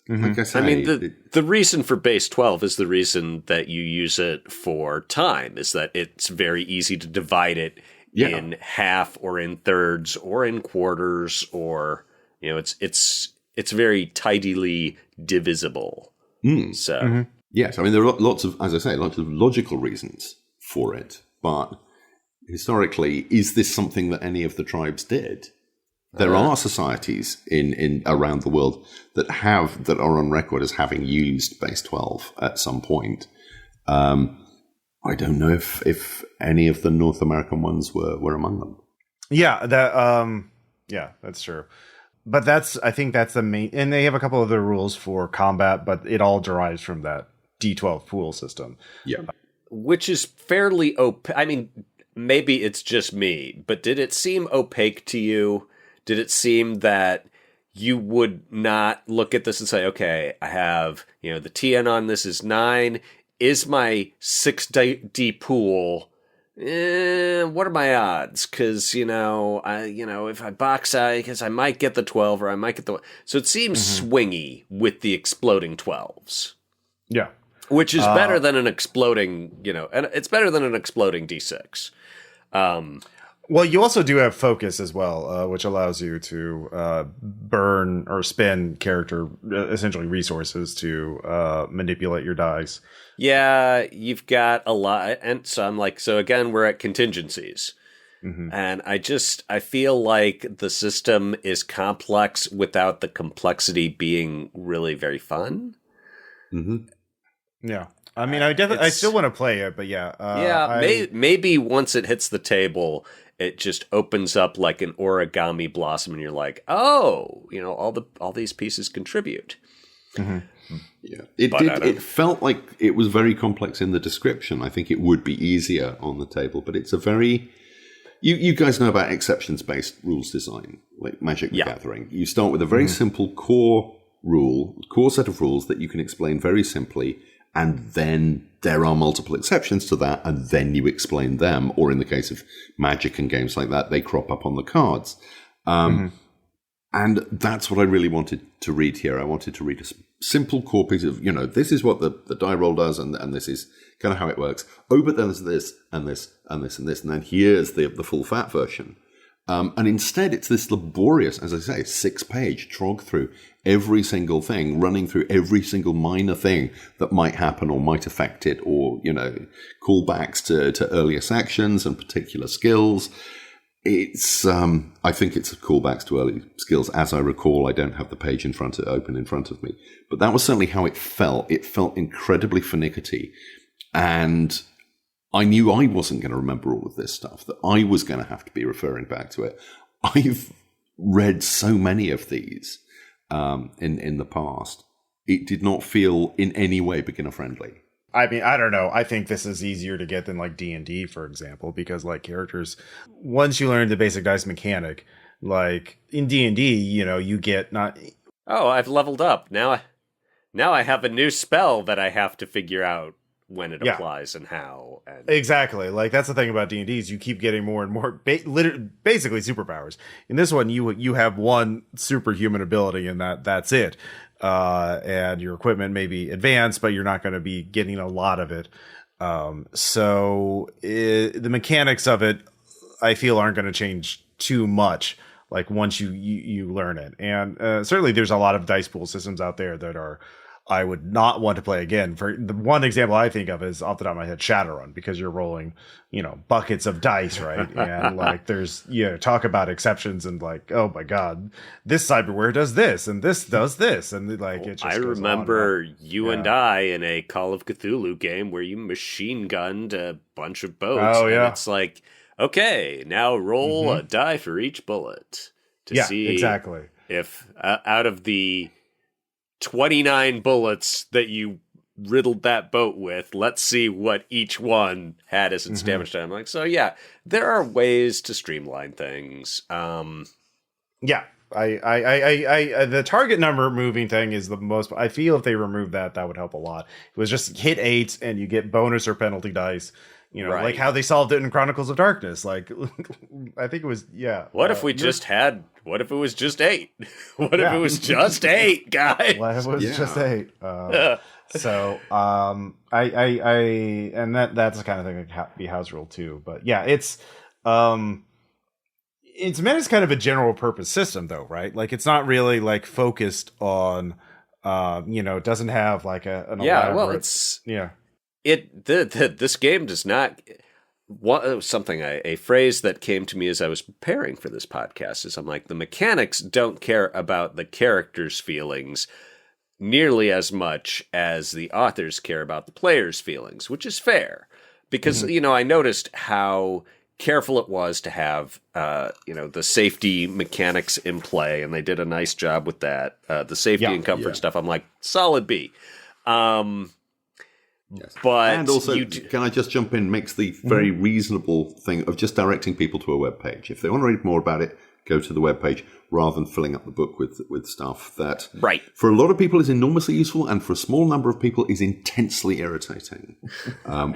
Like I say,
I mean, the reason for base 12 is the reason that you use it for time, is that it's very easy to divide it in half or in thirds or in quarters, or, it's very tidily divisible. So,
yes, I mean, there are lots of logical reasons for it, but historically, is this something that any of the tribes did? There are societies in around the world that are on record as having used base 12 at some point. I don't know if any of the North American ones were among them.
Yeah, that's true. But I think that's the main, and they have a couple of other rules for combat, but it all derives from that D12 pool system.
Yeah.
Which is fairly opaque. I mean, maybe it's just me, but did it seem opaque to you? Did it seem that you would not look at this and say, okay, I have, the TN on this is 9. Is my 6D pool, what are my odds? Because, if I box, because I might get the 12 or I might get the... So it seems swingy with the exploding 12s.
Yeah.
Which is better than an exploding, and it's better than an exploding D6.
Well, you also do have focus as well, which allows you to burn or spend character, essentially resources to manipulate your dice.
Yeah, you've got a lot. And so I'm like, so again, we're at contingencies. And I feel like the system is complex without the complexity being really very fun.
Yeah. I mean, I still want to play it, but yeah.
Maybe once it hits the table, it just opens up like an origami blossom, and you're like, oh, all these pieces contribute.
Yeah, it felt like it was very complex in the description. I think it would be easier on the table, but it's a very... You guys know about exceptions-based rules design, like Magic the Gathering. You start with a very simple core set of rules that you can explain very simply, and then there are multiple exceptions to that, and then you explain them. Or in the case of Magic and games like that, they crop up on the cards. And that's what I really wanted to read here. I wanted to read a simple core piece of, this is what the die roll does, and this is kind of how it works. Oh, but then there's this, and this, and this, and this, and then here's the full fat version. And instead, it's this laborious, as I say, 6-page trog through every single thing, running through every single minor thing that might happen or might affect it, or, callbacks to earlier sections and particular skills. It's, I think it's callbacks to early skills. As I recall, I don't have the page open in front of me, but that was certainly how it felt. It felt incredibly finicky, and I knew I wasn't going to remember all of this stuff, that I was going to have to be referring back to it. I've read so many of these in the past. It did not feel in any way beginner friendly.
I mean, I don't know. I think this is easier to get than like D&D, for example, because like characters, once you learn the basic dice mechanic, like in D&D, you get not...
Oh, I've leveled up. Now I have a new spell that I have to figure out when it applies and how. And
exactly. Like, that's the thing about D&D is you keep getting more and more basically superpowers. In this one, you have one superhuman ability, and that's it. And your equipment may be advanced, but you're not going to be getting a lot of it. So the mechanics of it, I feel, aren't going to change too much. Like, once you learn it. And certainly there's a lot of dice pool systems out there that I would not want to play again. For the one example I think of is, off the top of my head, Shadowrun, because you're rolling, buckets of dice, right? And like, there's, talk about exceptions and like, oh my God, this cyberware does this and this does this. And like, it just
I remember you and I in a Call of Cthulhu game where you machine gunned a bunch of boats.
Oh, yeah.
And it's like, okay, now roll a die for each bullet to see
exactly
if out of the 29 bullets that you riddled that boat with, let's see what each one had as its damage time. Like, so yeah, there are ways to streamline things.
Yeah, I the target number moving thing is the most. I feel if they remove that would help a lot. It was just hit 8 and you get bonus or penalty dice.
Right.
Like how they solved it in Chronicles of Darkness. Like, I think it was,
What if it was just 8? What if it was just 8, guys?
What if it was just 8? So, and that's the kind of thing that can be house rule too. But yeah, it's meant as kind of a general purpose system though, right? Like, it's not really like focused on, it doesn't have like an elaborate,
well, it's this game does not. A phrase that came to me as I was preparing for this podcast is, I'm like, the mechanics don't care about the characters' feelings nearly as much as the authors care about the players' feelings, which is fair because I noticed how careful it was to have the safety mechanics in play, and they did a nice job with that. The safety and comfort stuff, I'm like, solid B.
Yes.
But
and also, can I just jump in? Makes the very reasonable thing of just directing people to a web page. If they want to read more about it, go to the web page rather than filling up the book with stuff that, for a lot of people, is enormously useful, and for a small number of people is intensely irritating.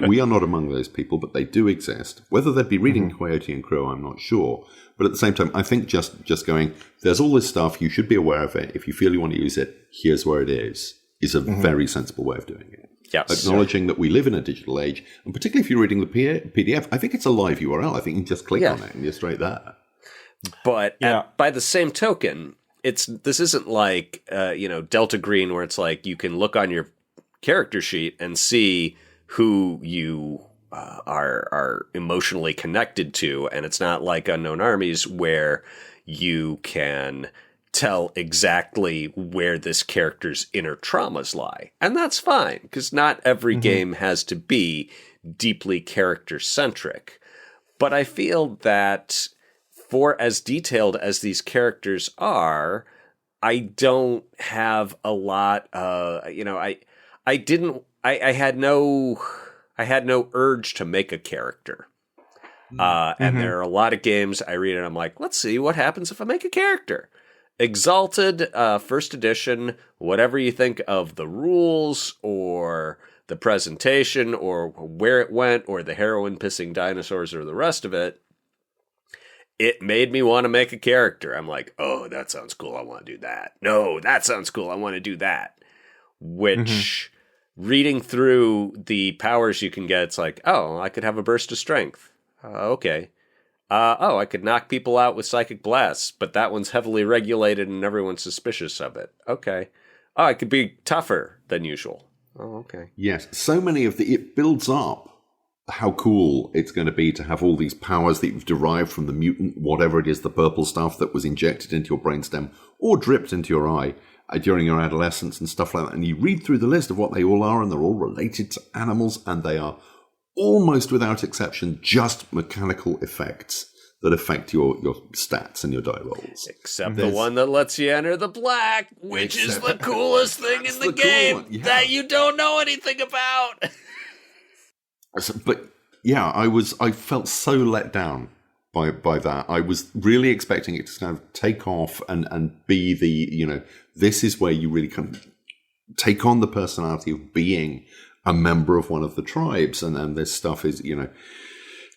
We are not among those people, but they do exist. Whether they'd be reading Coyote and Crow, I'm not sure. But at the same time, I think just going, there's all this stuff, you should be aware of it. If you feel you want to use it, here's where it is a very sensible way of doing it.
Yes.
Acknowledging that we live in a digital age, and particularly if you're reading the PDF, I think it's a live URL. I think you can just click on it and you're straight there.
But by the same token, this isn't like Delta Green, where it's like you can look on your character sheet and see who you are emotionally connected to, and it's not like Unknown Armies where you can tell exactly where this character's inner traumas lie. And that's fine, because not every game has to be deeply character-centric. But I feel that for as detailed as these characters are, I don't have a lot, I had no urge to make a character. And there are a lot of games I read and I'm like, let's see what happens if I make a character. Exalted, first edition, whatever you think of the rules or the presentation or where it went or the heroine pissing dinosaurs or the rest of it, it made me want to make a character. I'm like, oh, that sounds cool. I want to do that. No, that sounds cool. I want to do that. Which, reading through the powers you can get, it's like, oh, I could have a burst of strength. Okay. I could knock people out with psychic blasts, but that one's heavily regulated and everyone's suspicious of it. Okay. Oh, I could be tougher than usual. Oh, okay.
Yes. So many of it builds up how cool it's going to be to have all these powers that you've derived from the mutant, whatever it is, the purple stuff that was injected into your brainstem or dripped into your eye during your adolescence and stuff like that. And you read through the list of what they all are, and they're all related to animals, and they are almost without exception just mechanical effects that affect your stats and your die rolls.
Except the one that lets you enter the black, which is the coolest thing in the game that you don't know anything about.
But yeah, I felt so let down by that. I was really expecting it to kind of take off and be the, this is where you really kind of take on the personality of being a member of one of the tribes, and then this stuff is,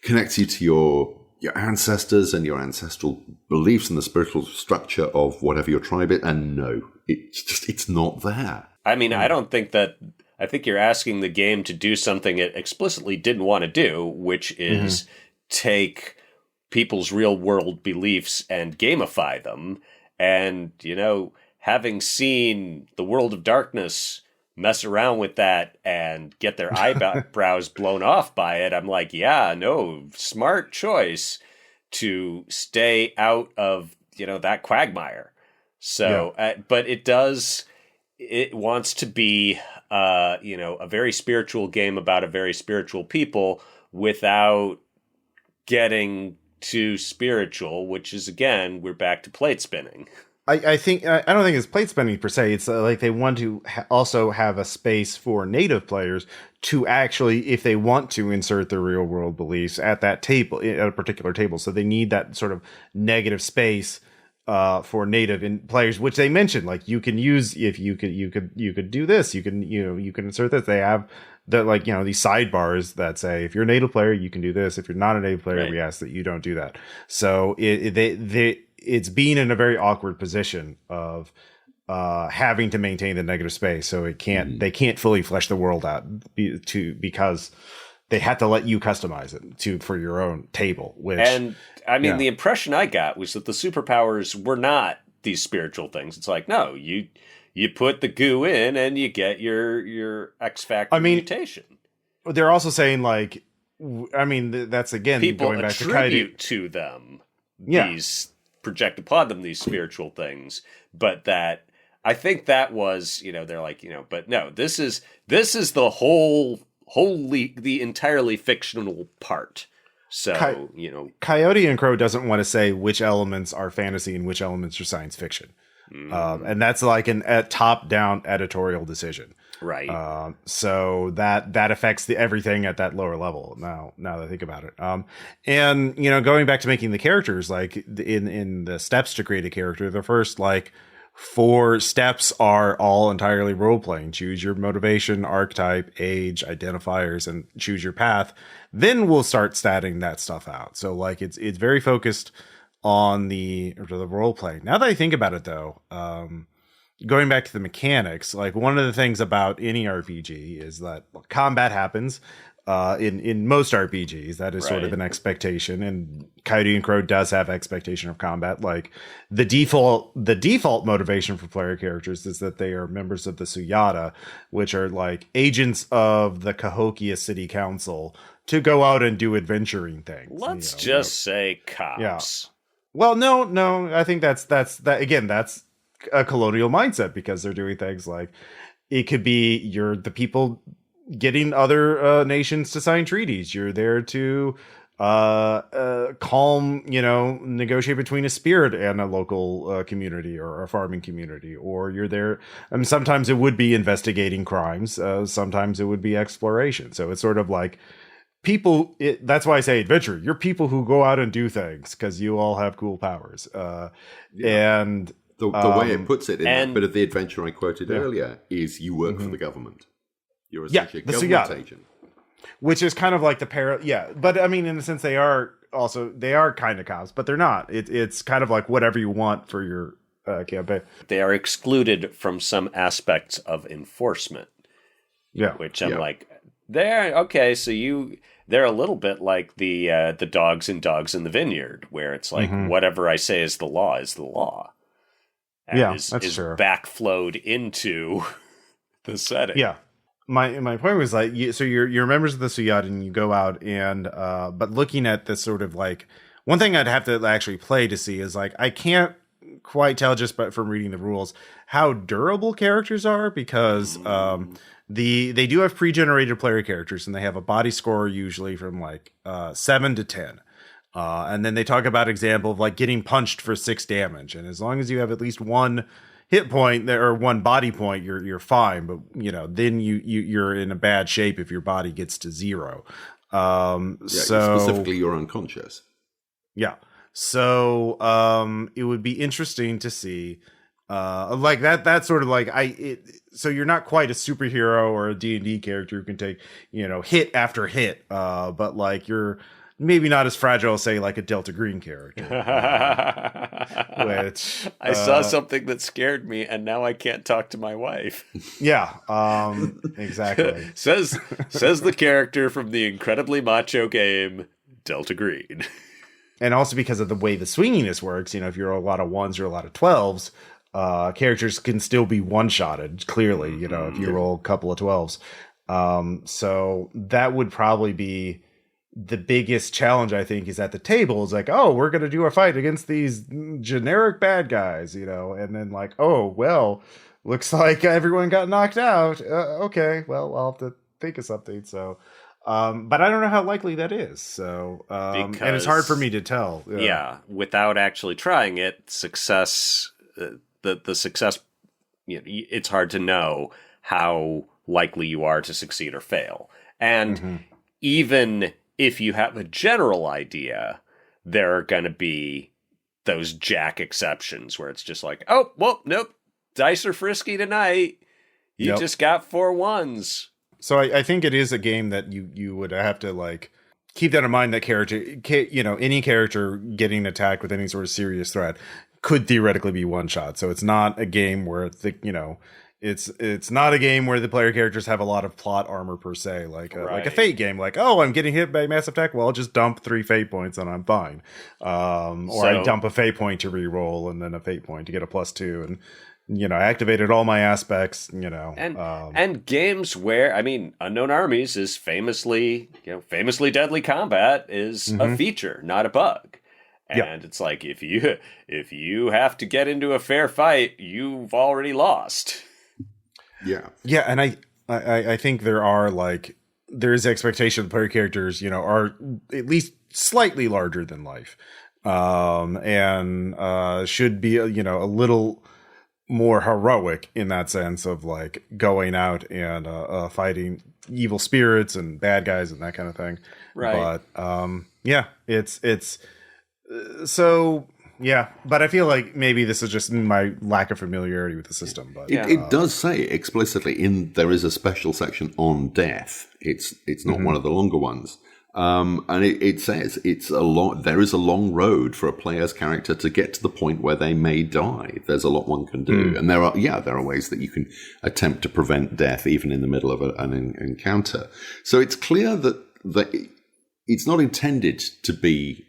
connects you to your ancestors and your ancestral beliefs and the spiritual structure of whatever your tribe is. And no, it's not there.
I mean, I think you're asking the game to do something it explicitly didn't want to do, which is take people's real world beliefs and gamify them. And, having seen the World of Darkness mess around with that and get their eyebrows blown off by it, I'm like, yeah, no, smart choice to stay out of, that quagmire. So, but it wants to be, a very spiritual game about a very spiritual people without getting too spiritual, which is, again, we're back to plate spinning.
I don't think it's plate spinning per se. It's like they want to also have a space for native players to actually, if they want to, insert their real world beliefs at that table, at a particular table. So they need that sort of negative space for native players, which they mentioned. Like you can use, if you could do this, you can insert this. They have the these sidebars that say if you're a native player you can do this. If you're not a native player, we ask that you don't do that. So it's being in a very awkward position of having to maintain the negative space, so they can't fully flesh the world out because they had to let you customize it for your own table.
And I mean, the impression I got was that the superpowers were not these spiritual things. It's like, no, you put the goo in and you get your X Factor mutation.
They're also saying that's again
people
going back
attribute to them these project upon them these spiritual things, but that I think that was they're like but no, this is the the entirely fictional part. So
Coyote and Crow doesn't want to say which elements are fantasy and which elements are science fiction, and that's like a top-down editorial decision,
right?
So that affects everything at that lower level. Now that I think about it, and going back to making the characters, like in the steps to create a character, the first 4 steps are all entirely role playing. Choose your motivation, archetype, age, identifiers, and choose your path. Then we'll start statting that stuff out. So it's very focused on the role playing. Now that I think about it, though, going back to the mechanics, one of the things about any RPG is that combat happens. In most RPGs, that is sort of an expectation, and Coyote and Crow does have expectation of combat. The default motivation for player characters is that they are members of the Suyata, which are agents of the Cahokia City Council to go out and do adventuring things.
Let's just say cops.
Yeah. Well, no, I think that's again, that's a colonial mindset, because they're doing things like it could be the people getting other nations to sign treaties. You're there to calm, negotiate between a spirit and a local community or a farming community, or you're there. Sometimes it would be investigating crimes. Sometimes it would be exploration. So it's sort of like people. That's why I say adventure. You're people who go out and do things because you all have cool powers. And
the way it puts it in that bit of the adventure I quoted earlier is you work for the government. You're essentially a government agent.
Which is kind of like the but I mean, in a sense, they are kind of cops, but they're not. It's kind of like whatever you want for your campaign.
They are excluded from some aspects of enforcement.
Yeah,
which I'm like, they're okay. So they're a little bit like the dogs in the Vineyard, where it's like whatever I say is the law is the law. And
that's true.
Backflowed into the setting.
Yeah. My point was so you're members of the Suyat and you go out and but looking at this sort of one thing I'd have to actually play to see is I can't quite tell just from reading the rules how durable characters are, because they do have pre-generated player characters, and they have a body score usually from 7 to 10. And then they talk about example of getting punched for 6 damage, and as long as you have at least one hit point there or one body point, you're fine. But then you're in a bad shape if your body gets to 0. So
specifically, you're unconscious.
Yeah. So it would be interesting to see Like that's sort of like so you're not quite a superhero or a D&D character who can take, hit after hit, but like you're maybe not as fragile as, say, like a Delta Green character. Which
I saw something that scared me, and now I can't talk to my wife.
Yeah, exactly.
says the character from the incredibly macho game Delta Green.
And also because of the way the swinginess works, if you're a lot of 1s or a lot of 12s, characters can still be one-shotted, clearly, if you roll a couple of 12s. So that would probably be the biggest challenge, I think, is at the table. Is like, oh, we're going to do a fight against these generic bad guys, and then like, oh, well, looks like everyone got knocked out. Okay, well, I'll have to think of something. So, but I don't know how likely that is. So, and it's hard for me to tell.
Yeah, without actually trying it, success, the success, it's hard to know how likely you are to succeed or fail. And even if you have a general idea, there are going to be those jack exceptions where it's just like, oh, well, nope, dice are frisky tonight. You just got 4 1s.
So I think it is a game that you would have to like keep that in mind. That character, any character getting attacked with any sort of serious threat could theoretically be one shot. So it's not a game where it's not a game where the player characters have a lot of plot armor per se, like a Fate game. Like, oh, I'm getting hit by massive attack. Well, I'll just dump 3 Fate points and I'm fine. Or I dump a Fate point to re-roll and then a Fate point to get a +2 and. I activated all my aspects,
And games where, Unknown Armies is famously deadly combat is a feature, not a bug. And it's like, if you have to get into a fair fight, you've already lost.
Yeah.
Yeah, and I think there's expectation that player characters, are at least slightly larger than life. And should be, a little more heroic in that sense of like going out and fighting evil spirits and bad guys and that kind of thing.
Right.
But it's so yeah. But I feel like maybe this is just my lack of familiarity with the system. But
it does say explicitly there is a special section on death. It's not one of the longer ones. And it says there is a long road for a player's character to get to the point where they may die. There's a lot one can do. And there are ways that you can attempt to prevent death even in the middle of an encounter. So it's clear that it's not intended to be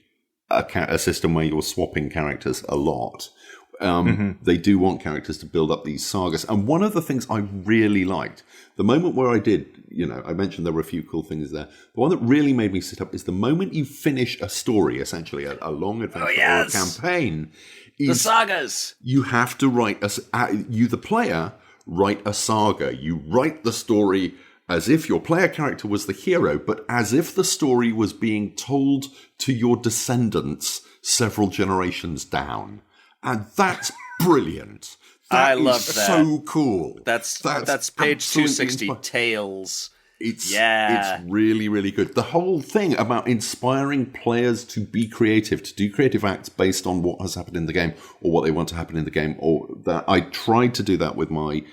a system where you're swapping characters a lot. They do want characters to build up these sagas. And one of the things I really liked, the moment where I did, I mentioned there were a few cool things there. The one that really made me sit up is the moment you finish a story, essentially a long adventure or a campaign.
The sagas!
You have to write, the player, write a saga. You write the story as if your player character was the hero, but as if the story was being told to your descendants several generations down. And that's brilliant.
I love that.
So cool.
That's page 260. Tales.
It's really, really good. The whole thing about inspiring players to be creative, to do creative acts based on what has happened in the game or what they want to happen in the game. Or that I tried to do that with my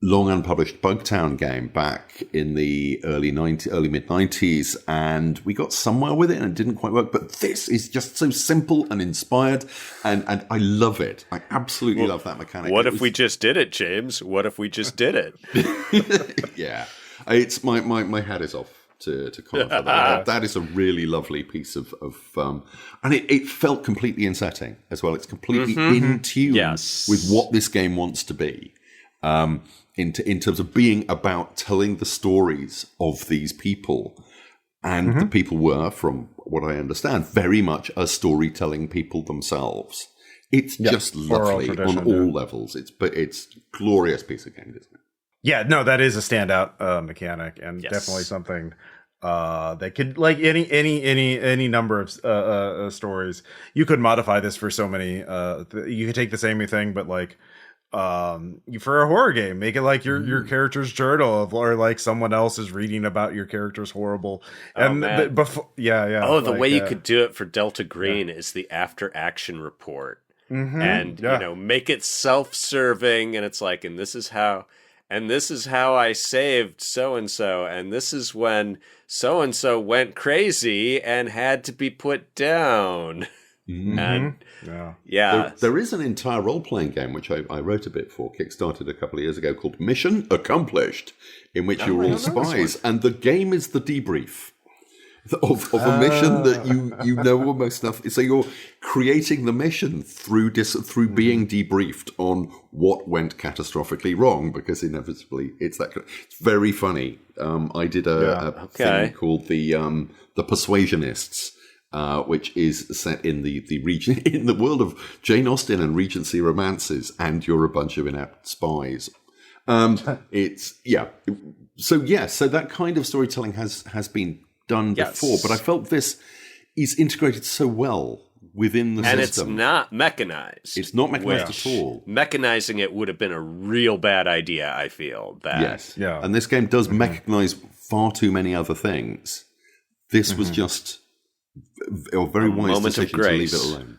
long unpublished Bugtown game back in the early mid-90s, and we got somewhere with it and it didn't quite work. But this is just so simple and inspired, and I love it. I absolutely love that mechanic.
What if we just did it, James? What if we just did it?
Yeah. It's my hat is off to Colin for that. That is a really lovely piece of and it felt completely in setting as well. It's completely in tune with what this game wants to be. In terms of being about telling the stories of these people. And the people were, from what I understand, very much a storytelling people themselves. It's just lovely on all levels. It's a glorious piece of game design.
Yeah, no, that is a standout mechanic, and definitely something that could, like any number of stories. You could modify this for so many. You could take the same thing, but like for a horror game, make it like your character's journal, or like someone else is reading about your character's horrible.
The way you could do it for Delta Green is the after action report. and make it self-serving, and it's like, and this is how I saved so and so, and this is when so and so went crazy and had to be put down. And
there is an entire role-playing game which I wrote a bit for, kickstarted a couple of years ago, called Mission Accomplished, in which you're all spies, and the game is the debrief of a mission that you know almost enough. So you're creating the mission through being debriefed on what went catastrophically wrong, because inevitably it's very funny. I did a thing called the Persuasionists. Which is set in the region, in the world of Jane Austen and Regency romances, and you're a bunch of inept spies. So that kind of storytelling has been done before, but I felt this is integrated so well within the system.
And it's not mechanized.
It's not mechanized at all.
Mechanizing it would have been a real bad idea, I feel.
And this game does mechanize far too many other things. This was just a very wise decision to leave it alone.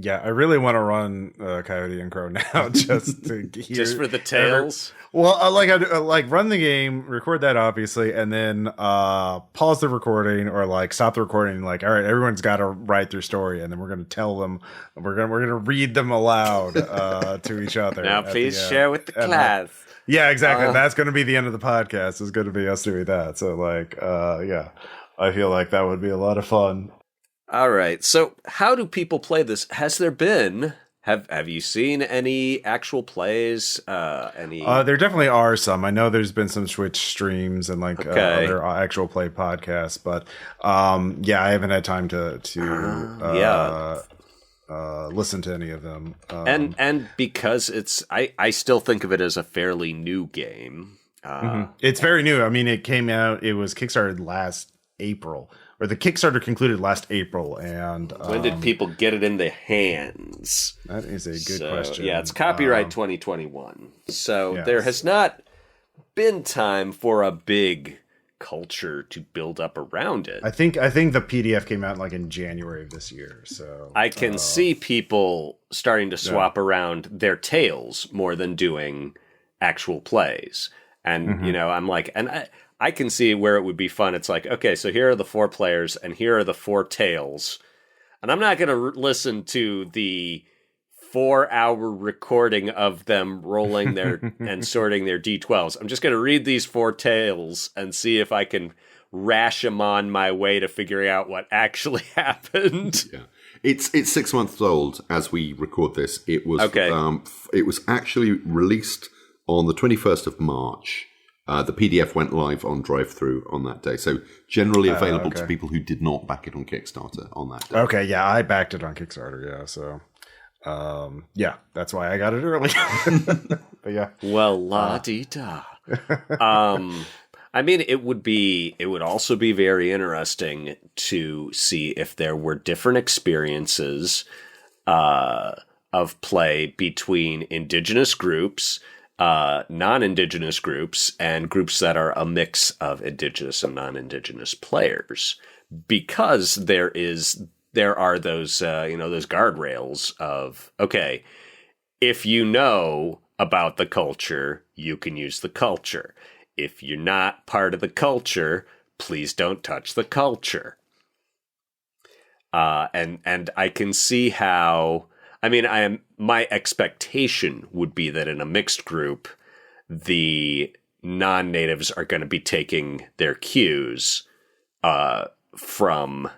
Yeah, I really want to run Coyote and Crow now, just to hear,
just for the tales.
Well, run the game, record that obviously, and then pause the recording or stop the recording. All right, everyone's got to write their story, and then we're going to tell them, we're going to read them aloud to each other.
Now, please share with the class.
Yeah, exactly. That's going to be the end of the podcast. Is going to be us doing that. So, I feel like that would be a lot of fun.
All right. So how do people play this? Has there been... Have you seen any actual plays?
There definitely are some. I know there's been some Twitch streams and other actual play podcasts, but I haven't had time to listen to any of them.
And because I still think of it as a fairly new game.
It's very new. I mean, it came out. It was kickstarted last April. Or the Kickstarter concluded last April, and
when did people get it in their hands?
That is a good question.
Yeah, it's copyright 2021. So there has not been time for a big culture to build up around it.
I think the PDF came out in January of this year. So
I can see people starting to swap around their tales more than doing actual plays, and I'm like, and I can see where it would be fun. It's like, okay, so here are the 4 players, and here are the 4 tales. And I'm not going to listen to the 4-hour recording of them rolling their and sorting their D12s. I'm just going to read these 4 tales and see if I can rash them on my way to figuring out what actually happened.
Yeah. It's 6 months old as we record this. It was it was actually released on the 21st of March. The PDF went live on drive-thru on that day, so generally available to people who did not back it on Kickstarter on that day.
Okay, yeah, I backed it on Kickstarter, so that's why I got it early. But yeah,
well, la-di-da. I mean, it would also be very interesting to see if there were different experiences of play between indigenous groups, non-indigenous groups, and groups that are a mix of indigenous and non-indigenous players, because there are those those guardrails of, okay, if you know about the culture, you can use the culture. If you're not part of the culture, please don't touch the culture. And I can see how. I mean, my expectation would be that in a mixed group, the non-natives are going to be taking their cues from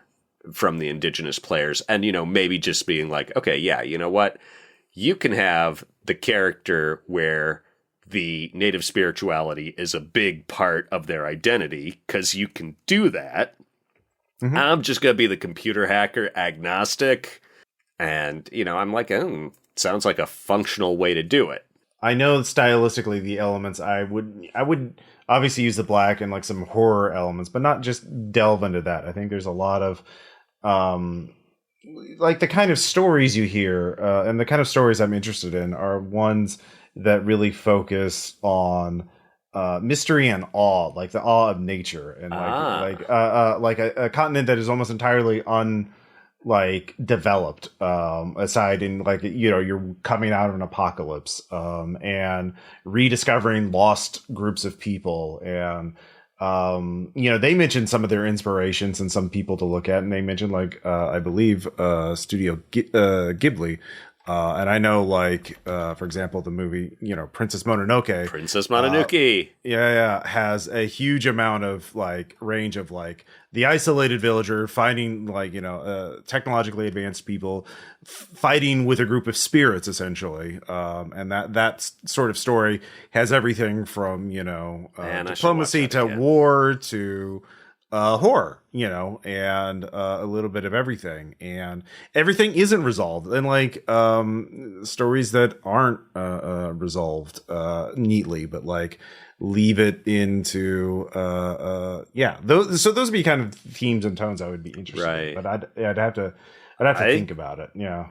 the indigenous players, and maybe just being like, okay, yeah, you know what, you can have the character where the native spirituality is a big part of their identity, because you can do that. Mm-hmm. I'm just going to be the computer hacker agnostic. And, I'm like, sounds like a functional way to do it.
I know stylistically the elements, I would obviously use the black and some horror elements, but not just delve into that. I think there's a lot of, the kind of stories you hear, and the kind of stories I'm interested in are ones that really focus on mystery and awe, like the awe of nature, and a continent that is almost entirely like developed, aside in like, you're coming out of an apocalypse, and rediscovering lost groups of people. And they mentioned some of their inspirations and some people to look at, and they mentioned like I believe Studio Ghibli. And I know, like, for example, the movie, Princess Mononoke. Has a huge amount of, like, range of, like, the isolated villager finding, like, technologically advanced people fighting with a group of spirits, essentially. And that sort of story has everything from, diplomacy to war to horror, and a little bit of everything, and everything isn't resolved, and like stories that aren't resolved neatly, but like leave it into those would be kind of themes and tones I would be interested in, but I'd have to think about it. Yeah.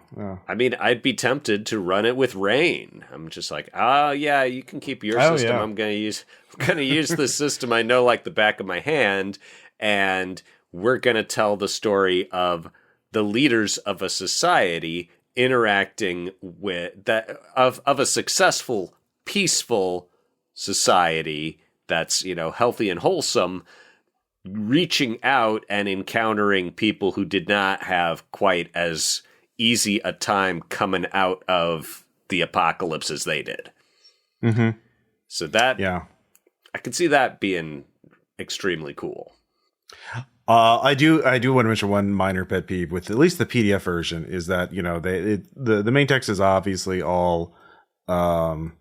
I mean, I'd be tempted to run it with rain. I'm just like, you can keep your system. I'm gonna use the system I know like the back of my hand. And we're going to tell the story of the leaders of a society interacting with that of a successful, peaceful society that's, healthy and wholesome, reaching out and encountering people who did not have quite as easy a time coming out of the apocalypse as they did.
Mm-hmm.
So I could see that being extremely cool.
I do want to mention one minor pet peeve with at least the PDF version is that the main text is obviously all some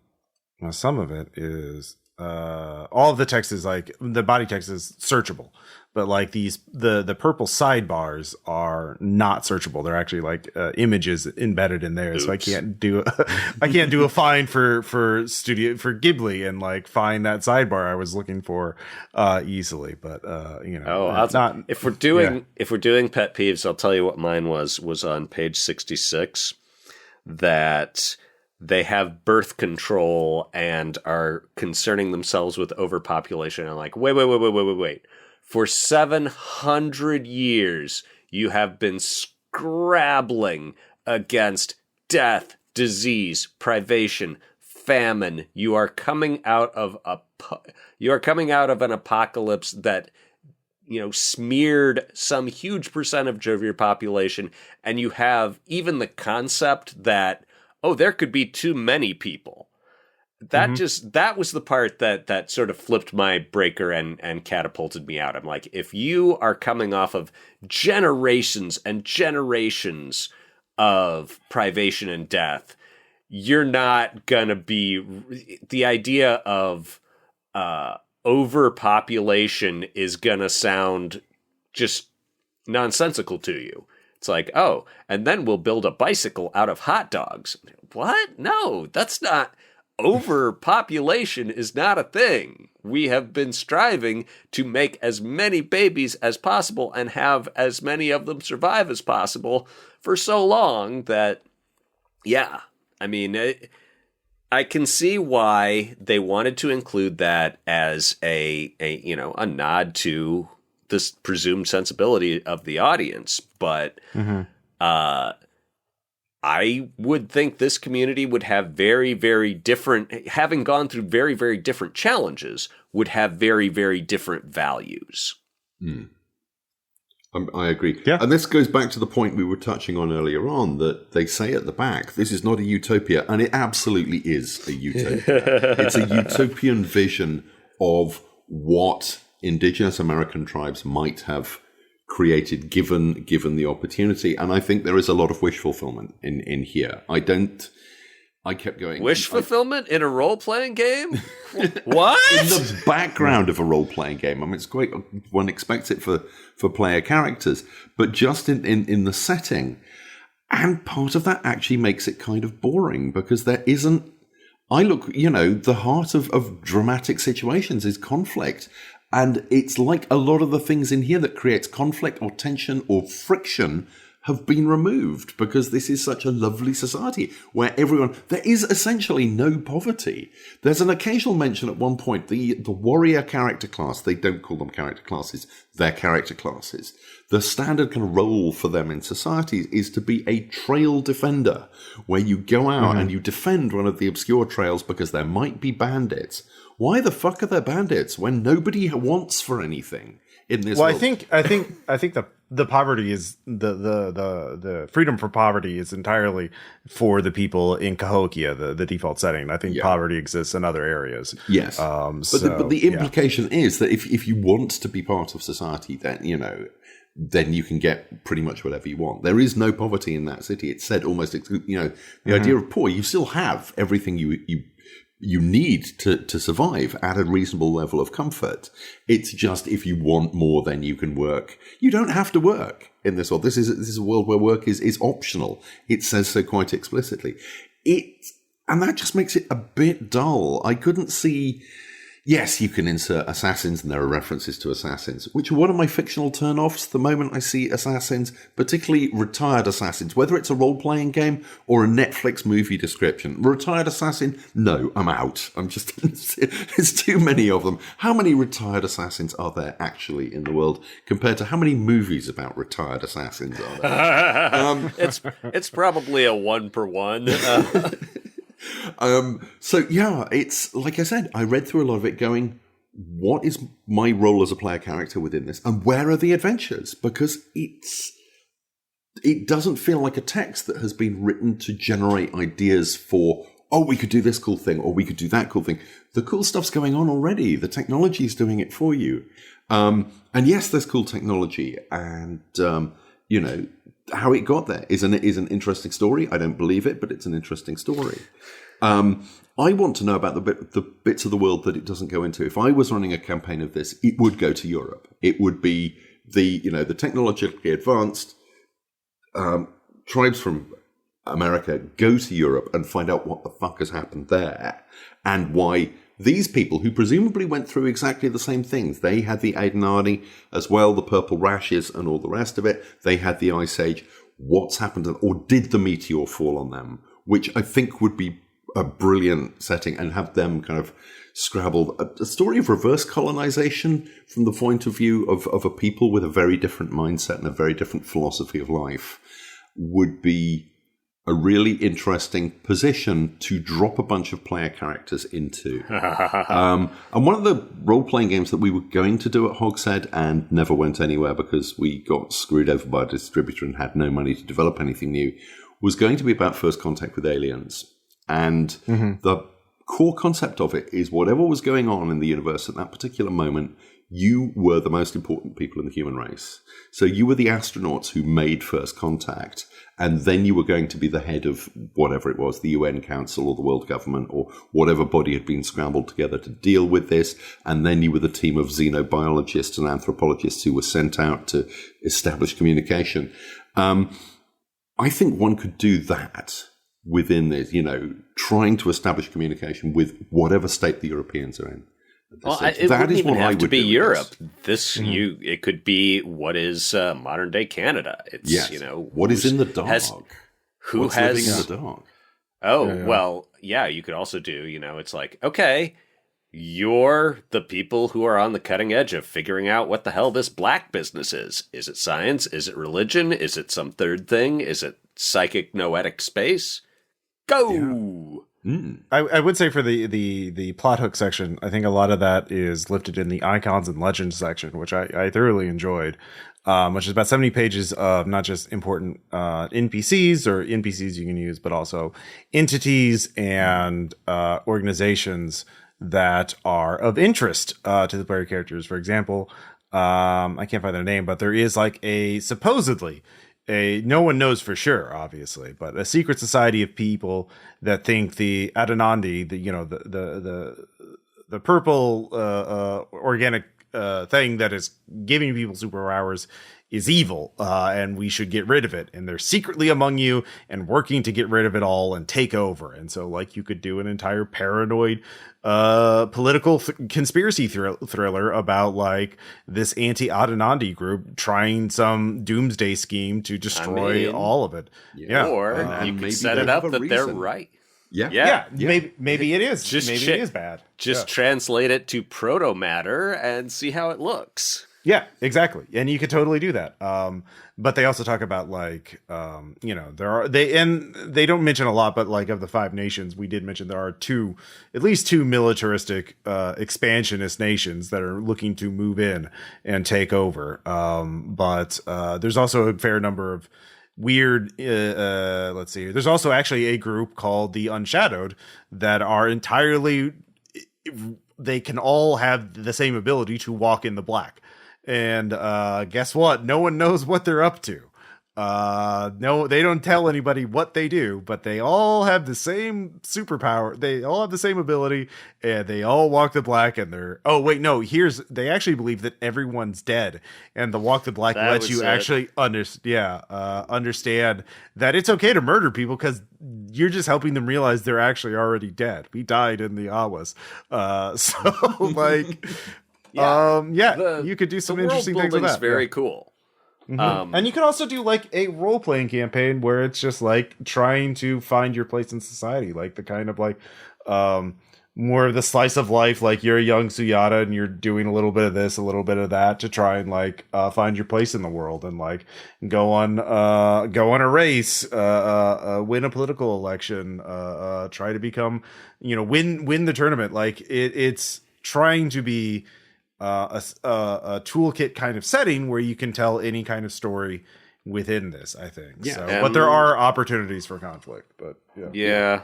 of it is all of the text is like the body text is searchable, but like the purple sidebars are not searchable. They're actually like images embedded in there. Oops. So I can't do a find for Ghibli and like find that sidebar I was looking for easily. But
if we're doing pet peeves, I'll tell you what mine was on page 66, that they have birth control and are concerning themselves with overpopulation. And like, wait. For 700 years, you have been scrabbling against death, disease, privation, famine. You are coming out of an apocalypse that, smeared some huge percentage of your population. And you have even the concept that, there could be too many people. That was the part that sort of flipped my breaker and catapulted me out. I'm like, if you are coming off of generations and generations of privation and death, you're not gonna be, the idea of overpopulation is gonna sound just nonsensical to you. It's like, and then we'll build a bicycle out of hot dogs. What? No, that's not. Overpopulation is not a thing. We have been striving to make as many babies as possible and have as many of them survive as possible for so long that, I can see why they wanted to include that as a nod to this presumed sensibility of the audience, but I would think this community would have very, very different, having gone through very, very different challenges, would have very, very different values.
I agree.
Yeah.
And this goes back to the point we were touching on earlier on, that they say at the back, this is not a utopia, and it absolutely is a utopia. It's a utopian vision of what indigenous American tribes might have created given the opportunity. And I think there is a lot of wish fulfillment in here. I kept going.
Wish fulfillment in a role-playing game? What?
In the background of a role-playing game. I mean, it's great. One expects it for player characters, but just in the setting. And part of that actually makes it kind of boring, because there isn't, the heart of dramatic situations is conflict. And it's like a lot of the things in here that creates conflict or tension or friction have been removed because this is such a lovely society where there is essentially no poverty. There's an occasional mention at one point, the warrior character class, they don't call them character classes, they're character classes. The standard kind of role for them in society is to be a trail defender, where you go out and you defend one of the obscure trails because there might be bandits. Why the fuck are there bandits when nobody wants for anything in this world?
I think the poverty is the freedom for poverty is entirely for the people in Cahokia, the default setting. I think poverty exists in other areas.
Yes, but the implication is that if you want to be part of society, then you can get pretty much whatever you want. There is no poverty in that city. It's said almost, the idea of poor, you still have everything you need to survive at a reasonable level of comfort. It's just if you want more, then you can work. You don't have to work in this world. This is a world where work is optional. It says so quite explicitly. And that just makes it a bit dull. I couldn't see... Yes, you can insert assassins, and there are references to assassins, which are one of my fictional turn-offs the moment I see assassins, particularly retired assassins, whether it's a role-playing game or a Netflix movie description. Retired assassin? No, I'm out. There's too many of them. How many retired assassins are there actually in the world compared to how many movies about retired assassins are there?
It's probably a 1-for-1.
It's like I said, I read through a lot of it going, what is my role as a player character within this? And where are the adventures? Because it doesn't feel like a text that has been written to generate ideas for, we could do this cool thing, or we could do that cool thing. The cool stuff's going on already. The technology is doing it for you. And yes, there's cool technology, and, how it got there is an interesting story. I don't believe it, but it's an interesting story. I want to know about the bits of the world that it doesn't go into. If I was running a campaign of this, it would go to Europe. It would be the technologically advanced tribes from America go to Europe and find out what the fuck has happened there and why these people, who presumably went through exactly the same things, they had the Adenari as well, the purple rashes and all the rest of it. They had the Ice Age. What's happened to them? Or did the meteor fall on them? Which I think would be a brilliant setting, and have them kind of scrabbled. A story of reverse colonization from the point of view of a people with a very different mindset and a very different philosophy of life would be a really interesting position to drop a bunch of player characters into. And one of the role-playing games that we were going to do at Hogshead and never went anywhere because we got screwed over by a distributor and had no money to develop anything new was going to be about first contact with aliens. And the core concept of it is whatever was going on in the universe at that particular moment, you were the most important people in the human race. So you were the astronauts who made first contact, and then you were going to be the head of whatever it was, the UN Council or the world government or whatever body had been scrambled together to deal with this. And then you were the team of xenobiologists and anthropologists who were sent out to establish communication. I think one could do that within this, trying to establish communication with whatever state the Europeans are in.
Well, it wouldn't even have to be Europe. It could be what is modern day Canada. It's
what is in the dark.
What's
living in the dark?
Well, you could also do. It's like, okay, you're the people who are on the cutting edge of figuring out what the hell this black business is. Is it science? Is it religion? Is it some third thing? Is it psychic noetic space? Go. Yeah.
I would say for the plot hook section, I think a lot of that is lifted in the icons and legends section, which I thoroughly enjoyed, which is about 70 pages of not just important NPCs or NPCs you can use, but also entities and organizations that are of interest to the player characters. For example, I can't find their name, but there is like supposedly no one knows for sure, obviously, but a secret society of people that think the Adenandi, the purple organic thing that is giving people superpowers is evil, and we should get rid of it. And they're secretly among you and working to get rid of it all and take over. And so, like, you could do an entire paranoid political conspiracy thriller about, like, this anti-Adenandi group trying some doomsday scheme to destroy all of it. Yeah.
Or you could set it up that they're right.
Yeah. Maybe it is. Maybe it is bad.
Just translate it to proto matter and see how it looks.
Yeah, exactly. And you could totally do that. But they also talk about, like, they don't mention a lot, but, like, of the 5 nations, we did mention there are at least two militaristic, expansionist nations that are looking to move in and take over. But there's also a fair number of weird, let's see, there's also actually a group called the Unshadowed that are entirely, they can all have the same ability to walk in the black. And guess what? No one knows what they're up to. No, they don't tell anybody what they do, but they all have the same superpower. They all have the same ability, and they all walk the black. And they actually believe that everyone's dead, and the walk the black lets you actually understand that it's okay to murder people because you're just helping them realize they're actually already dead. We died in the Awas, so like. You could do some interesting things with that.
Very cool.
Mm-hmm. And you could also do, like, a role-playing campaign where it's just, like, trying to find your place in society, like the kind of, like, more of the slice of life, like you're a young Suyata and you're doing a little bit of this, a little bit of that to try and, like, find your place in the world and, like, go on a race, win a political election, try to become, win the tournament. Like, it's trying to be a toolkit kind of setting where you can tell any kind of story within this, I think.
Yeah.
So, but there are opportunities for conflict. But
yeah.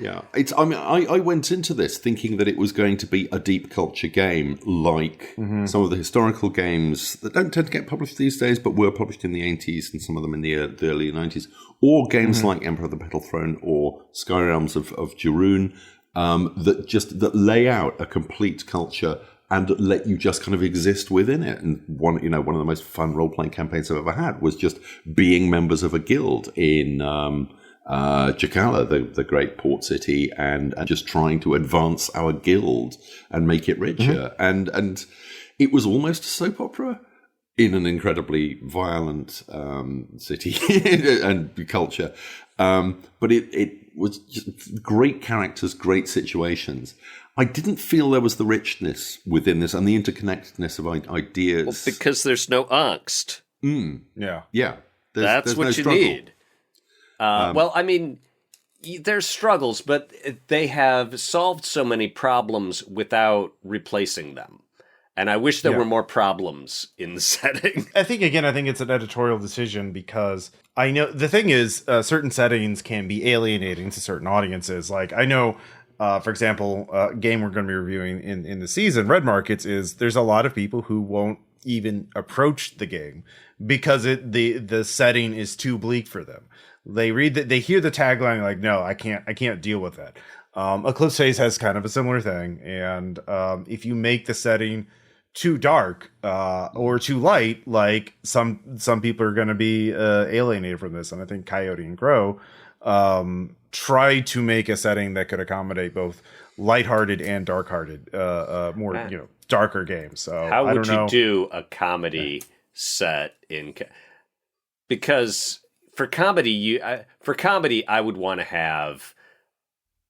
I went into this thinking that it was going to be a deep culture game, like some of the historical games that don't tend to get published these days, but were published in the 80s and some of them in the early 90s, or games like Emperor of the Battle Throne or Skyrealms of Jurun, that lay out a complete culture and let you just kind of exist within it. And one of the most fun role-playing campaigns I've ever had was just being members of a guild in Chakala, the great port city, and just trying to advance our guild and make it richer. And it was almost a soap opera in an incredibly violent city and culture. But it was just great characters, great situations. I didn't feel there was the richness within this and the interconnectedness of ideas.
Well, because there's no angst.
Yeah.
That's what you need. Well, I mean, there's struggles, but they have solved so many problems without replacing them. And I wish there were more problems in the setting.
I think it's an editorial decision because I know the thing is certain settings can be alienating to certain audiences. Like I know, for example, a game we're going to be reviewing in the season, Red Markets, is there's a lot of people who won't even approach the game because the setting is too bleak for them. They hear the tagline like, no, I can't deal with that. Eclipse Phase has kind of a similar thing. And if you make the setting too dark or too light, like some people are going to be alienated from this. And I think Coyote and Crow try to make a setting that could accommodate both lighthearted and dark-hearted, darker games. So
how would you do a comedy set in? Because for comedy, I would want to have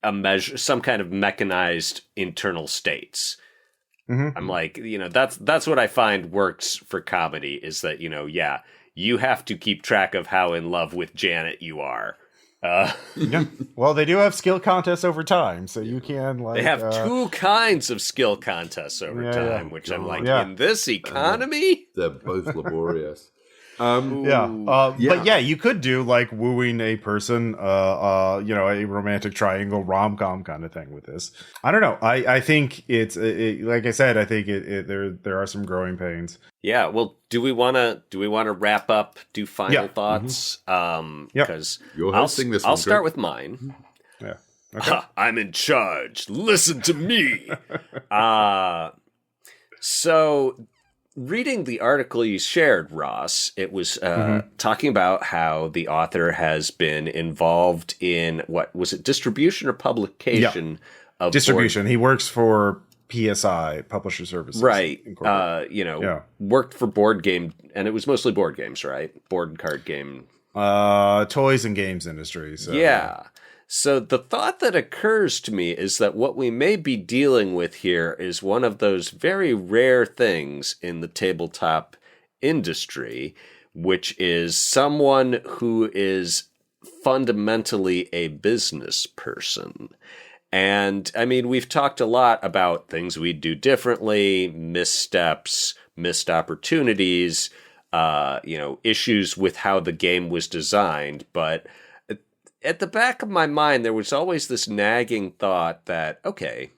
some kind of mechanized internal states. I'm like, that's what I find works for comedy is that, you have to keep track of how in love with Janet you are.
Well, they do have skill contests over time, so you can
they have two kinds of skill contests over time, which I'm like, in this economy,
they're both laborious.
But you could do like wooing a person, a romantic triangle rom-com kind of thing with this. I don't know. I think it's like I said. I think there are some growing pains.
Yeah. Well, do we want to wrap up? Do final thoughts? Because
I'll
start with mine.
Yeah. Okay.
I'm in charge. Listen to me. So reading the article you shared, Ross, it was talking about how the author has been involved in, what was it, distribution or publication of
distribution. He works for PSI, Publisher Services.
Right. Worked for board game, and it was mostly board games, right? Board and card game.
Toys and games industry. So.
Yeah. So the thought that occurs to me is that what we may be dealing with here is one of those very rare things in the tabletop industry, which is someone who is fundamentally a business person. And I mean, we've talked a lot about things we'd do differently, missteps, missed opportunities, issues with how the game was designed. But at the back of my mind, there was always this nagging thought that, okay,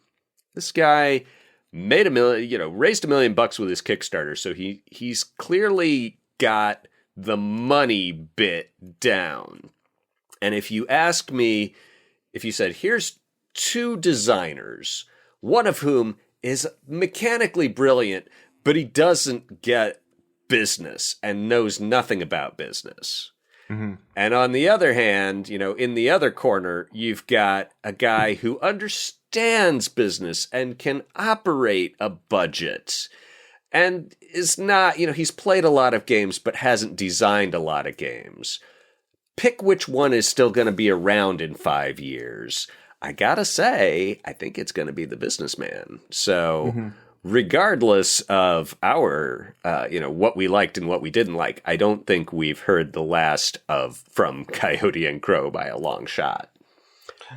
this guy made raised $1 million with his Kickstarter. So he's clearly got the money bit down. And if you asked me, if you said, here's 2 designers, one of whom is mechanically brilliant, but he doesn't get business and knows nothing about business. Mm-hmm. And on the other hand, in the other corner, you've got a guy who understands business and can operate a budget and is not, he's played a lot of games, but hasn't designed a lot of games. Pick which one is still going to be around in 5 years. I gotta say, I think it's going to be the businessman. So regardless of our, what we liked and what we didn't like, I don't think we've heard the last from Coyote and Crow by a long shot.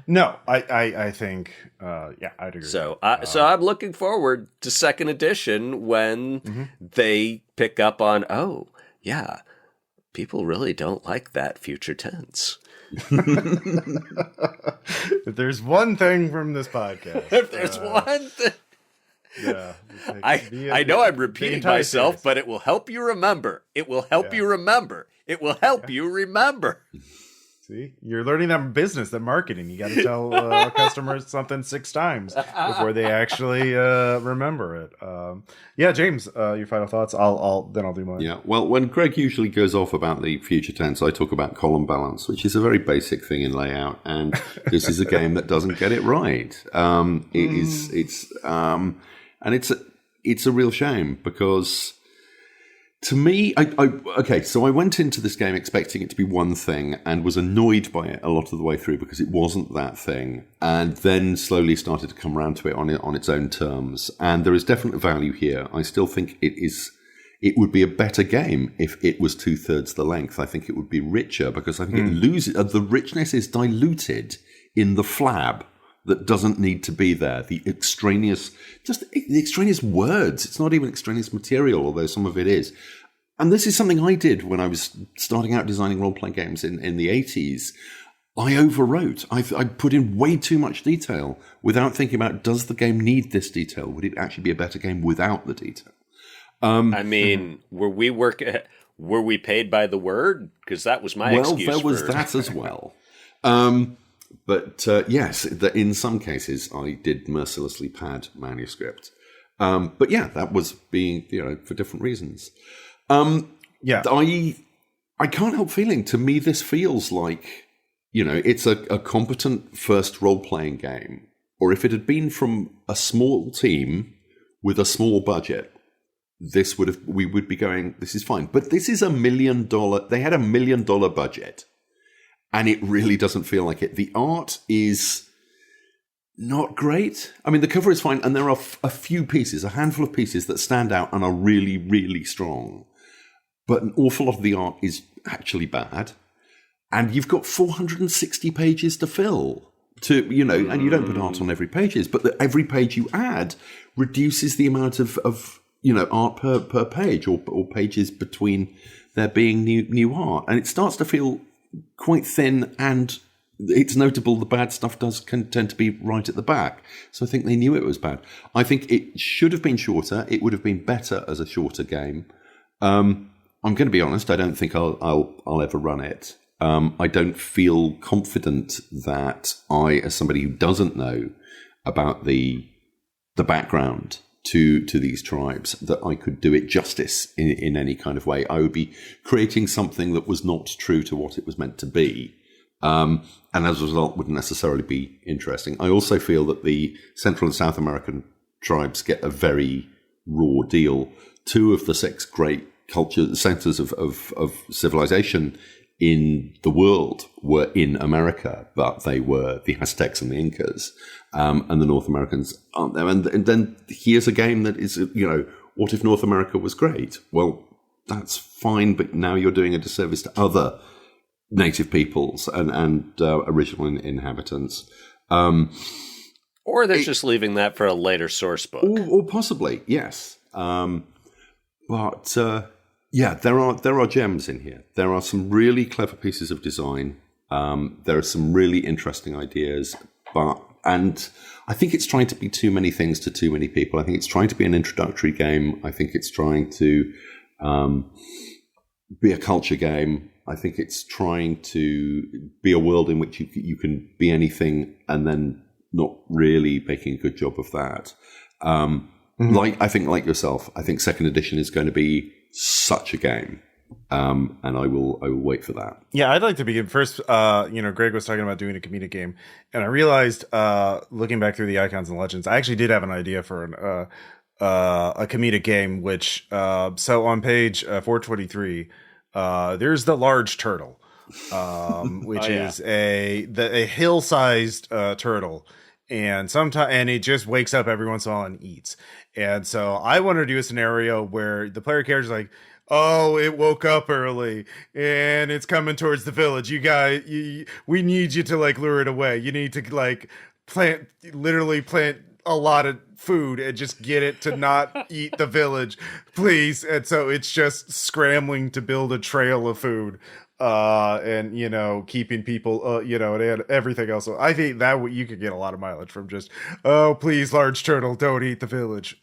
No, I think, I'd agree.
So I'm looking forward to second edition when they pick up on, people really don't like that future tense.
If there's one thing from this podcast,
if there's one thing, I know I'm repeating myself, series. But it will help you remember. It will help you remember. It will help you remember.
See, you're learning that business, that marketing. You got to tell customers something 6 times before they actually remember it. James, your final thoughts. I'll do mine.
Yeah. Well, when Greg usually goes off about the future tense, I talk about column balance, which is a very basic thing in layout, and this is a game that doesn't get it right. It's a real shame because. To me, so I went into this game expecting it to be one thing and was annoyed by it a lot of the way through because it wasn't that thing, and then slowly started to come around to it on its own terms. And there is definite value here. I still think it would be a better game if it was 2/3 the length. I think it would be richer because I think it loses, the richness is diluted in the flab that doesn't need to be there. The extraneous words. It's not even extraneous material, although some of it is. And this is something I did when I was starting out designing role-playing games in the 80s. I overwrote. I put in way too much detail without thinking about, does the game need this detail? Would it actually be a better game without the detail?
Were we paid by the word? Because that was my excuse.
Well, there was that as well. But yes, in some cases I did mercilessly pad manuscript. But yeah, that was being, for different reasons. I can't help feeling, to me, this feels like, it's a competent first role-playing game. Or if it had been from a small team with a small budget, we would be going, this is fine. But this is $1 million. They had $1 million budget. And it really doesn't feel like it. The art is not great. I mean, the cover is fine, and there are a handful of pieces that stand out and are really, really strong. But an awful lot of the art is actually bad. And you've got 460 pages to fill. And you don't put art on every page, but every page you add reduces the amount of art per page or pages between there being new art. And it starts to feel quite thin, and it's notable the bad stuff can tend to be right at the back. So I think they knew it was bad. I think it should have been shorter. It would have been better as a shorter game. I'm going to be honest. I don't think I'll ever run it. I don't feel confident that I, as somebody who doesn't know about the background to these tribes that I could do it justice in any kind of way. I would be creating something that was not true to what it was meant to be. And as a result, wouldn't necessarily be interesting. I also feel that the Central and South American tribes get a very raw deal. 2 of the 6 great culture centers of civilization in the world were in America, but they were the Aztecs and the Incas, and the North Americans aren't there. And then here's a game that is, what if North America was great? Well, that's fine, but now you're doing a disservice to other native peoples and original inhabitants.
Or they're just leaving that for a later source book.
Or possibly, yes. But there are gems in here. There are some really clever pieces of design. There are some really interesting ideas. And I think it's trying to be too many things to too many people. I think it's trying to be an introductory game. I think it's trying to be a culture game. I think it's trying to be a world in which you can be anything and then not really making a good job of that. Like yourself, I think second edition is going to be such a game. And I will wait for that.
Yeah, I'd like to begin first. Greg was talking about doing a comedic game, and I realized, looking back through the icons and legends, I actually did have an idea for a comedic game. Which, so on page 423, there's the large turtle, which is a hill-sized turtle, and it just wakes up every once in a while and eats. And so I want to do a scenario where the player character is like, oh, it woke up early and it's coming towards the village. You guys, we need you to lure it away. You need to plant a lot of food and just get it to not eat the village, please. And so it's just scrambling to build a trail of food, and keeping people, and everything else. So I think that you could get a lot of mileage from just, oh, please, large turtle, don't eat the village.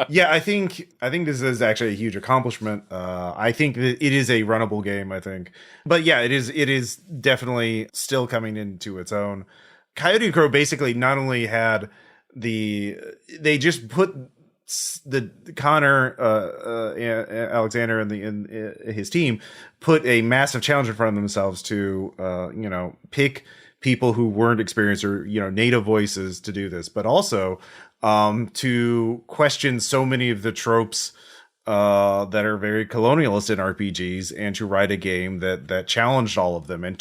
Yeah, I think this is actually a huge accomplishment. I think that it is a runnable game, I think. But yeah, it is definitely still coming into its own. Coyote and Crow basically not only had they just put the Connor Alexander and his team put a massive challenge in front of themselves to pick people who weren't experienced or native voices to do this, but also to question so many of the tropes that are very colonialist in RPGs, and to write a game that challenged all of them, and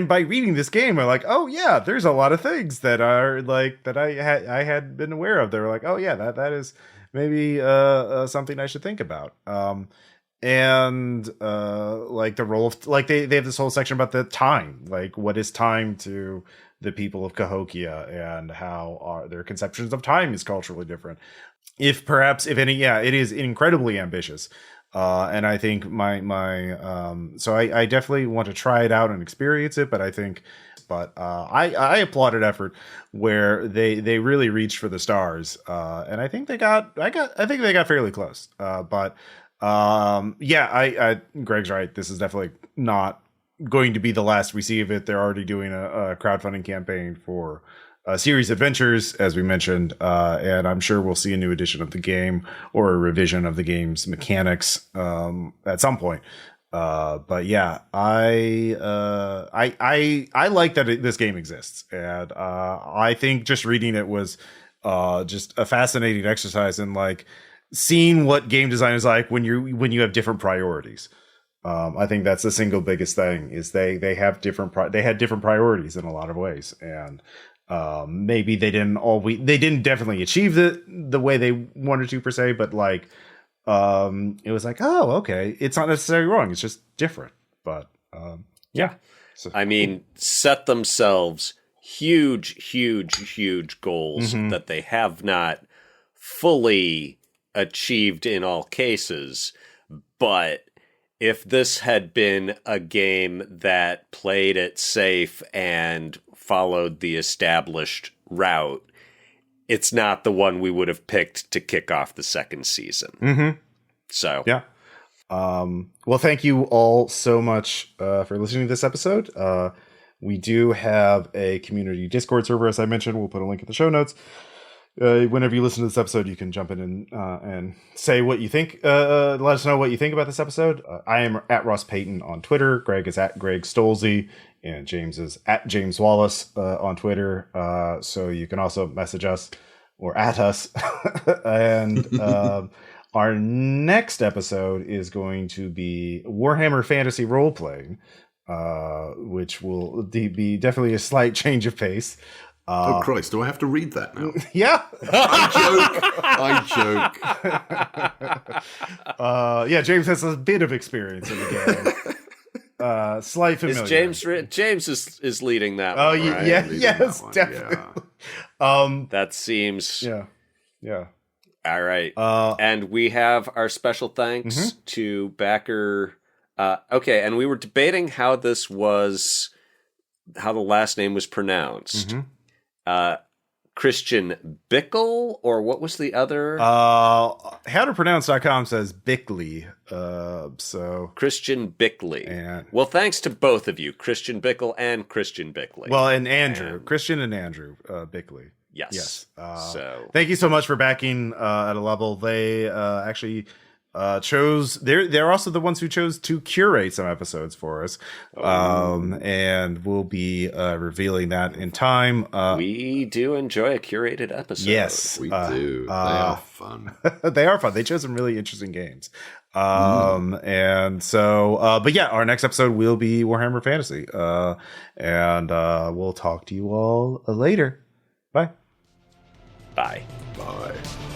by reading this game, I'm like, oh yeah, there's a lot of things that are that I had been aware of. They were like, oh yeah, that is maybe something I should think about. And the role of they have this whole section about the time, what is time to the people of Cahokia, and how their conceptions of time is culturally different. If any, it is incredibly ambitious. And I think so I definitely want to try it out and experience it, but I applauded effort where they really reached for the stars. And I think they got fairly close. Greg's right. This is definitely not going to be the last we see of it. They're already doing a crowdfunding campaign for Series Adventures, as we mentioned, and I'm sure we'll see a new edition of the game or a revision of the game's mechanics at some point. But yeah, I like that this game exists, and I think just reading it was just a fascinating exercise in seeing what game design is like when you have different priorities. I think that's the single biggest thing is they had different priorities in a lot of ways, and maybe they didn't definitely achieve the way they wanted to per se, but it was oh, okay, it's not necessarily wrong, it's just different. But yeah, so,
I mean, set themselves huge goals that they have not fully achieved in all cases. But if this had been a game that played it safe and followed the established route, it's not the one we would have picked to kick off the second season.
Mm-hmm.
So
yeah. Well, thank you all so much for listening to this episode. We do have a community Discord server, as I mentioned. We'll put a link in the show notes. whenever you listen to this episode, you can jump in and say what you think. Let us know what you think about this episode. I am at Ross Payton on Twitter. Greg is at Greg Stolze, and James is at James Wallace on Twitter. So you can also message us or at us. And our next episode is going to be Warhammer Fantasy Role-Playing, which will be definitely a slight change of pace.
Oh Christ! Do I have to read that now?
Yeah,
I
joke. Yeah, James has a bit of experience in the game. Slight familiarity.
James is leading that.
Oh,
one, right?
yes, definitely.
Yeah.
That seems.
Yeah.
All right, and we have our special thanks to backer. Okay, and we were debating how the last name was pronounced. Christian Bickle, or what was the other?
Howtopronounce.com says Bickley. So
Christian Bickley.
And,
well, thanks to both of you, Christian Bickle and Christian Bickley.
Well, and Andrew, Christian and Andrew Bickley.
Yes. So
thank you so much for backing at a level. They actually chose. They're also the ones who chose to curate some episodes for us, and we'll be revealing that in time.
We do enjoy a curated episode.
Yes,
we do. They are fun.
They are fun. They chose some really interesting games. And so, but yeah, our next episode will be Warhammer Fantasy. And we'll talk to you all later. Bye.
Bye.
Bye.